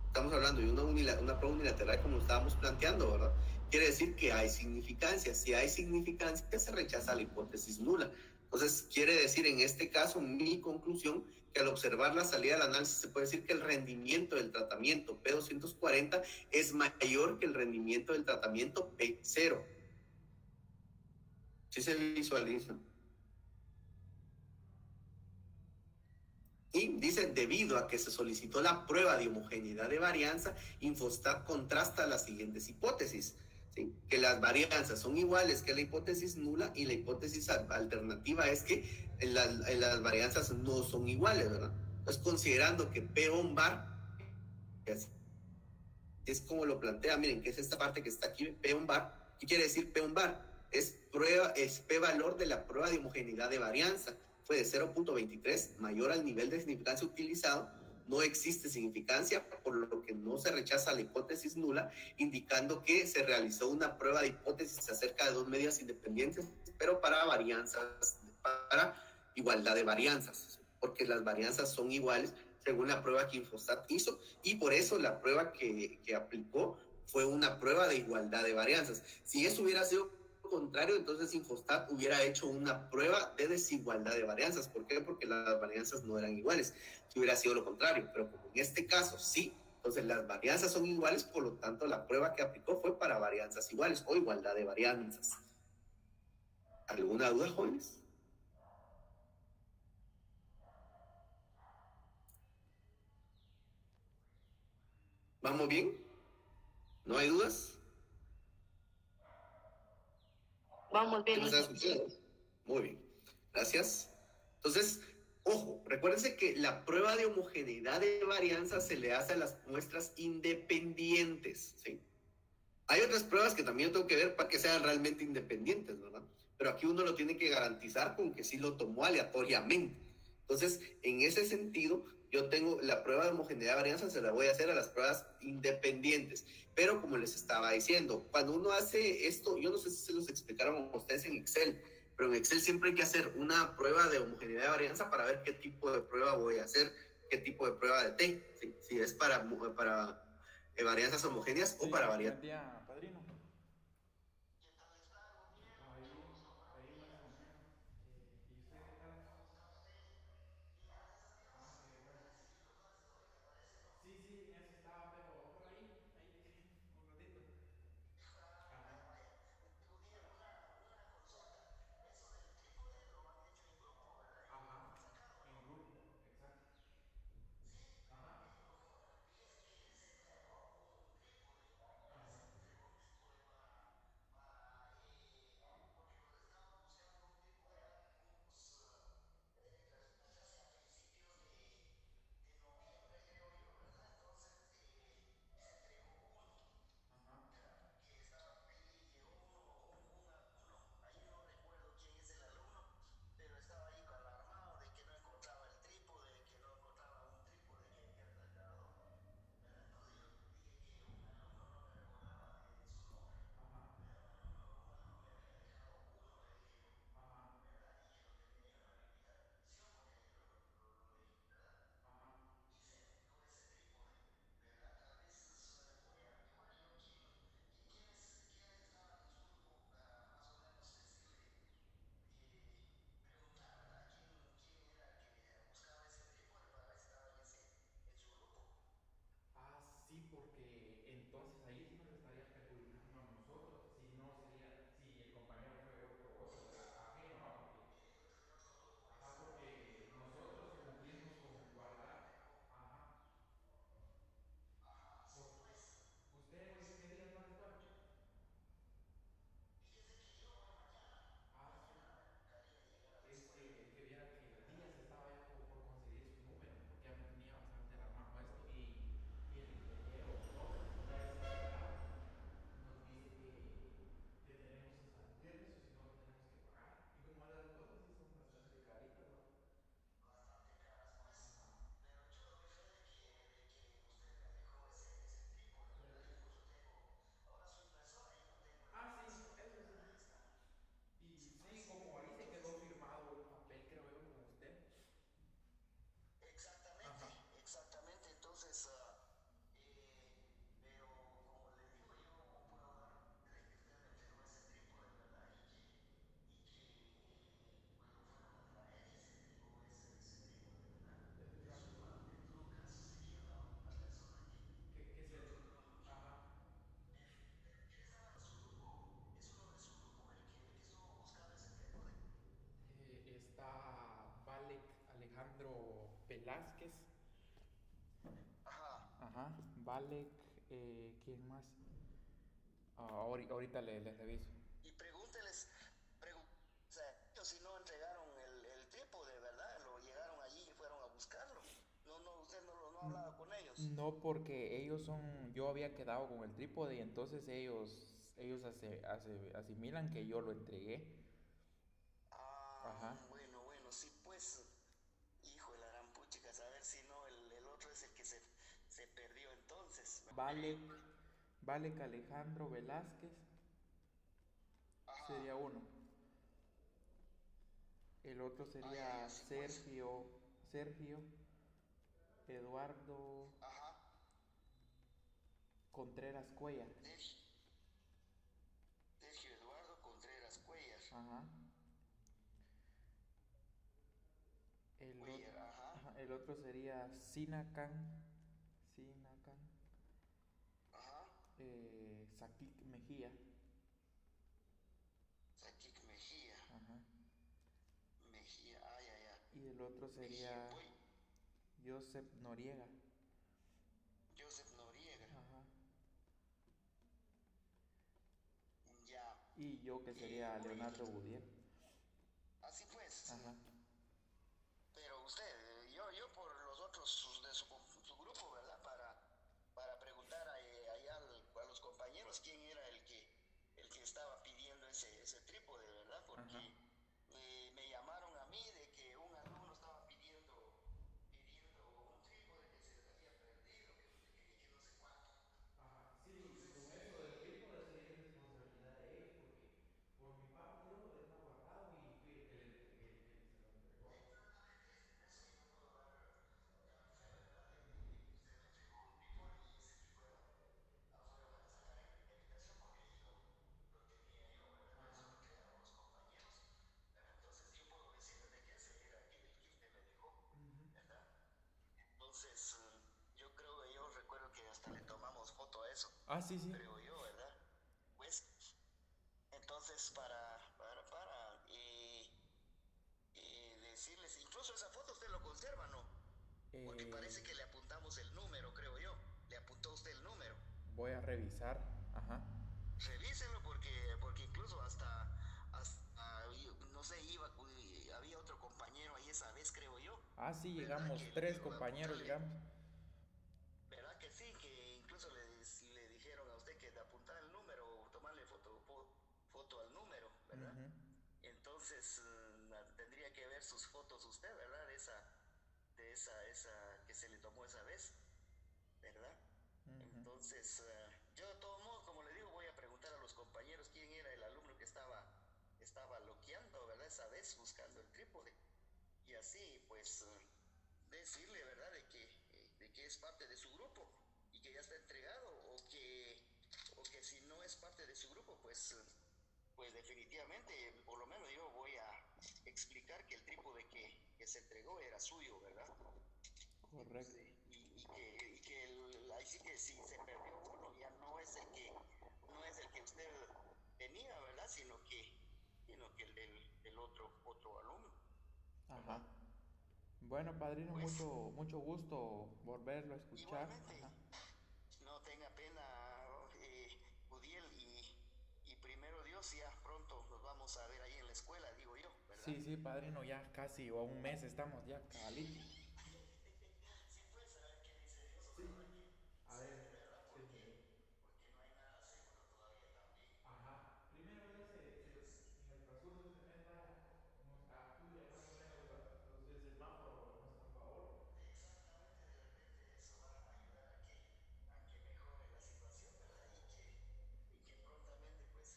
estamos hablando de una prueba unilateral como estábamos planteando, ¿verdad? Quiere decir que hay significancia. Si hay significancia, se rechaza la hipótesis nula. Entonces, quiere decir en este caso, mi conclusión, que al observar la salida del análisis se puede decir que el rendimiento del tratamiento P240 es mayor que el rendimiento del tratamiento P0. ¿Sí se visualiza? Y dice, debido a que se solicitó la prueba de homogeneidad de varianza, Infostat contrasta las siguientes hipótesis, ¿sí? Que las varianzas son iguales que la hipótesis nula y la hipótesis alternativa es que las varianzas no son iguales, ¿verdad? Entonces, considerando que P-on bar, es como lo plantea, miren, que es esta parte que está aquí, P-on bar. ¿Qué quiere decir P-on bar? Es P-valor de la prueba de homogeneidad de varianza. Fue de 0.23, mayor al nivel de significancia utilizado, no existe significancia, por lo que no se rechaza la hipótesis nula, indicando que se realizó una prueba de hipótesis acerca de dos medidas independientes, pero para varianzas, para igualdad de varianzas, porque las varianzas son iguales según la prueba que Infostat hizo, y por eso la prueba que aplicó fue una prueba de igualdad de varianzas. Si eso hubiera sido contrario, entonces Infostat hubiera hecho una prueba de desigualdad de varianzas. ¿Por qué? Porque las varianzas no eran iguales. Si hubiera sido lo contrario, pero como en este caso sí, entonces las varianzas son iguales, por lo tanto la prueba que aplicó fue para varianzas iguales o igualdad de varianzas. ¿Alguna duda, jóvenes? ¿Vamos bien? ¿No hay dudas? Vamos bien. Muy bien, gracias. Entonces, ojo, recuérdense que la prueba de homogeneidad de varianza se le hace a las muestras independientes, ¿sí? Hay otras pruebas que también yo tengo que ver para que sean realmente independientes, ¿verdad? Pero aquí uno lo tiene que garantizar con que sí lo tomó aleatoriamente. Entonces, en ese sentido, yo tengo la prueba de homogeneidad de varianza, se la voy a hacer a las pruebas independientes. Pero como les estaba diciendo, cuando uno hace esto, yo no sé si se los explicaron a ustedes en Excel, pero en Excel siempre hay que hacer una prueba de homogeneidad de varianza para ver qué tipo de prueba voy a hacer, qué tipo de prueba de T, ¿sí? Si es para varianzas homogéneas o para varianzas. Padrino. Velázquez. Ajá. Ajá. Valek. ¿Quién más? Ahorita les reviso. Y pregúnteles, o sea, ellos si no entregaron el trípode, ¿verdad? Lo llegaron allí y fueron a buscarlo. Usted no ha hablado con ellos. No, porque ellos yo había quedado con el trípode y entonces ellos asimilan que yo lo entregué. Ajá. Bueno, sí, pues, hijo de la gran puchica, a ver si no, el otro es el que se perdió entonces. Valek Alejandro Velázquez. Ajá. Sería uno. El otro sería sí, pues. Sergio Eduardo Ajá. Contreras Cuellar. Sergio Eduardo Contreras Cuellar. Ajá. El otro sería Sinacan. Ajá. Sakik Mejía. Sakik Mejía. Ajá. Mejía, ya. Y el otro sería Joseph Noriega. Ajá. Ya. Y yo que sería Leonardo Gudier. Así pues. Ajá. Pero usted, yo por los otros de su grupo, ¿verdad? Para preguntar allá a los compañeros quién era el que estaba pidiendo ese trípode, ¿verdad? Porque me llamaron a mí de que un alumno estaba pidiendo un trípode que se les había perdido, que no sé cuánto. Ajá, sí, con eso del trípode sería responsabilidad de ellos, porque por mi parte yo está guardado y fui el que el que se lo entregó. Exactamente, eso yo no puedo dar fe, ¿verdad? De que usted me entregó un trípode y ese trípode no fueron a sacar invitación porque allí lo tenía yo, ¿verdad? Eso lo entregaron los compañeros, ¿verdad? Entonces yo puedo decirles de que ese era el que usted me dejó, ¿verdad? Entonces yo recuerdo que hasta le tomamos foto a eso. Ah, sí. Creo yo, ¿verdad? Pues, entonces para decirles, incluso esa foto usted lo conserva, ¿no? Porque parece que le apuntamos el número, creo yo. Le apuntó usted el número. Voy a revisar. Ajá. Revísenlo porque incluso hasta no sé, había otro compañero ahí esa vez, creo yo. Ah, sí, llegamos 3 compañeros, llegamos. ¿Verdad que sí? Que incluso le dijeron a usted que de apuntar el número o tomarle foto al número, ¿verdad? Entonces tendría que ver sus fotos usted, ¿verdad? De esa que se le tomó esa vez, ¿verdad? Entonces, yo de todos modos, como le digo, voy a preguntar a los compañeros quién era el alumno que estaba loqueando, ¿verdad? Esa vez buscando el trípode. Y así, pues, decirle, ¿verdad? De que es parte de su grupo y que ya está entregado, o que si no es parte de su grupo, pues definitivamente, por lo menos yo voy a explicar que el trípode que se entregó era suyo, ¿verdad? Correcto. Sí, y que ahí sí que si se perdió uno, ya no es el que usted tenía, ¿verdad? Sino que el del otro alumno. Ajá. Bueno, padrino, Pues, mucho gusto volverlo a escuchar. Igualmente. Ajá. No tenga pena, Udiel, y primero Dios, ya pronto nos vamos a ver ahí en la escuela, digo yo, ¿verdad? Sí, padrino, ya casi o a un mes estamos ya cabalito. Sí, pues, a ver qué dice Dios, ojalá que A ver, de verdad, porque no hay nada seguro todavía también. ajá. Primero Dios, en el transcurso de este mes nos actúe más o menos el semáforo a nuestro favor. Exactamente, de repente eso va a ayudar a que mejore la situación, ¿verdad? Y que prontamente pues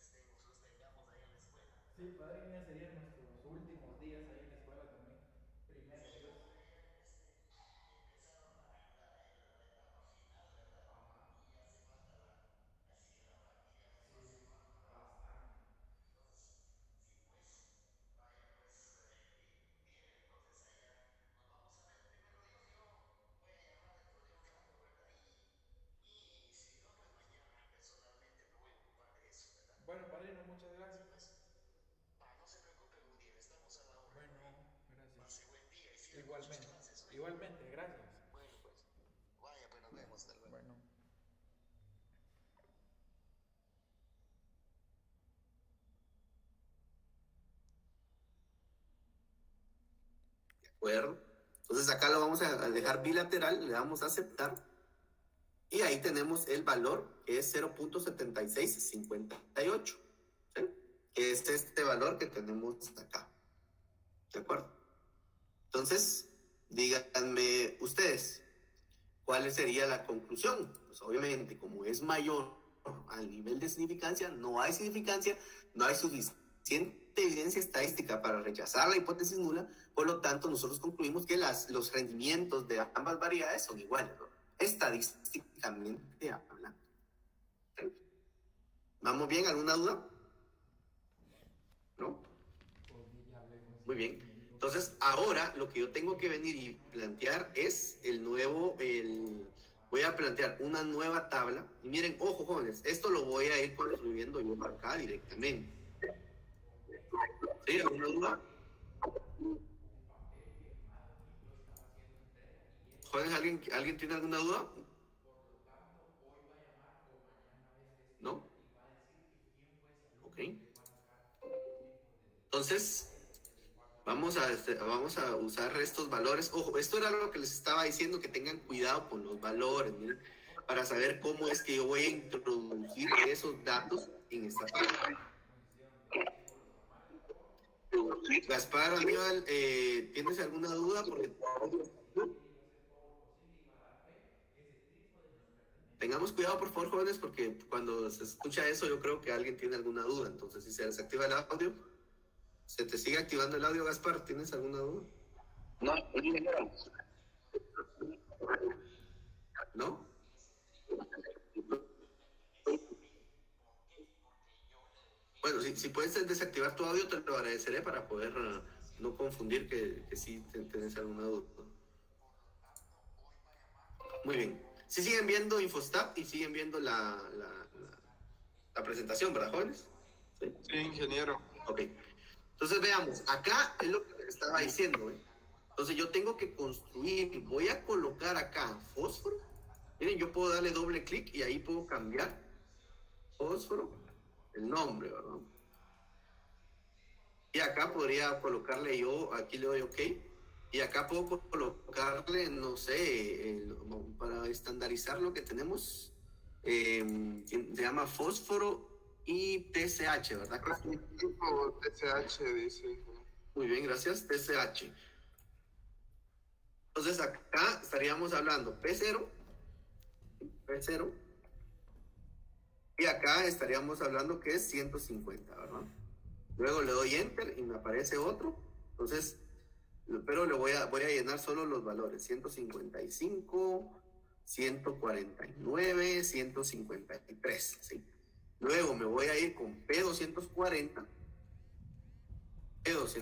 los tengamos ahí en la escuela. Sí, padrino, ya serían nuestros últimos días ahí en la escuela también. Primero Sí, Dios. porque ya empezaron la etapa final, ¿verdad? Ajá. Y hace falta así que la práctica ya se va a hacer más brava. Bastante. Entonces, sí, pues, vaya, pues, bien, entonces allá nos vamos a ver. Primero Dios, yo voy a llamar dentro de un rato, ¿verdad? Y si no, pues mañana personalmente me voy a ocupar de eso, ¿verdad? Bueno, padrino, muchas gracias. Sí, pues, no se preocupe, Udiel, estamos a la hora. Bueno, gracias. Pase buen día y siga con sus Igualmente. clases. Igualmente, gracias. Bueno, pues, vaya, pues nos vemos. Hasta luego. Bueno. ¿De acuerdo? Entonces acá lo vamos a dejar bilateral, le damos a aceptar. Y ahí tenemos el valor, que es 0.7658. ¿Sí? Que es este valor que tenemos acá. ¿De acuerdo? Entonces, díganme ustedes, ¿cuál sería la conclusión? Pues obviamente, como es mayor al nivel de significancia, no hay suficiente evidencia estadística para rechazar la hipótesis nula, por lo tanto, nosotros concluimos que los rendimientos de ambas variedades son iguales, ¿no? Estadísticamente hablando. ¿Vamos bien? ¿Alguna duda? ¿No? Muy bien. Entonces, ahora lo que yo tengo que venir y plantear es voy a plantear una nueva tabla. Y miren, ojo, jóvenes, esto lo voy a ir construyendo yo acá directamente. ¿Sí? ¿Alguna duda? Jóvenes, ¿alguien tiene alguna duda? ¿No? Ok. Entonces, vamos a usar estos valores. Ojo, esto era lo que les estaba diciendo, que tengan cuidado con los valores, miren, para saber cómo es que yo voy a introducir esos datos en esta tabla. Gaspar, Aníbal, ¿tienes alguna duda? Porque tengamos cuidado, por favor, jóvenes, porque cuando se escucha eso, yo creo que alguien tiene alguna duda. Entonces, si se desactiva el audio, ¿se te sigue activando el audio, Gaspar? ¿Tienes alguna duda? ¿No? Bueno, si puedes desactivar tu audio, te lo agradeceré para poder no confundir que sí tenés alguna duda. Muy bien. Sí siguen viendo Infostab y siguen viendo la presentación, ¿verdad, jóvenes? Sí, ingeniero. Ok. Entonces veamos, acá es lo que les estaba diciendo, ¿eh? Entonces yo tengo que construir, voy a colocar acá fósforo. Miren, yo puedo darle doble clic y ahí puedo cambiar fósforo, el nombre, ¿verdad? Y acá podría colocarle yo, aquí le doy OK, y acá puedo colocarle, no sé, para estandarizar lo que tenemos, se llama fósforo y TSH, ¿verdad? TSH dice. Muy bien, gracias, TSH. Entonces acá estaríamos hablando P0, y acá estaríamos hablando que es 150, ¿verdad? Luego le doy Enter y me aparece otro. Entonces, pero voy a llenar solo los valores: 155, 149, 153, ¿sí? Luego me voy a ir con P240,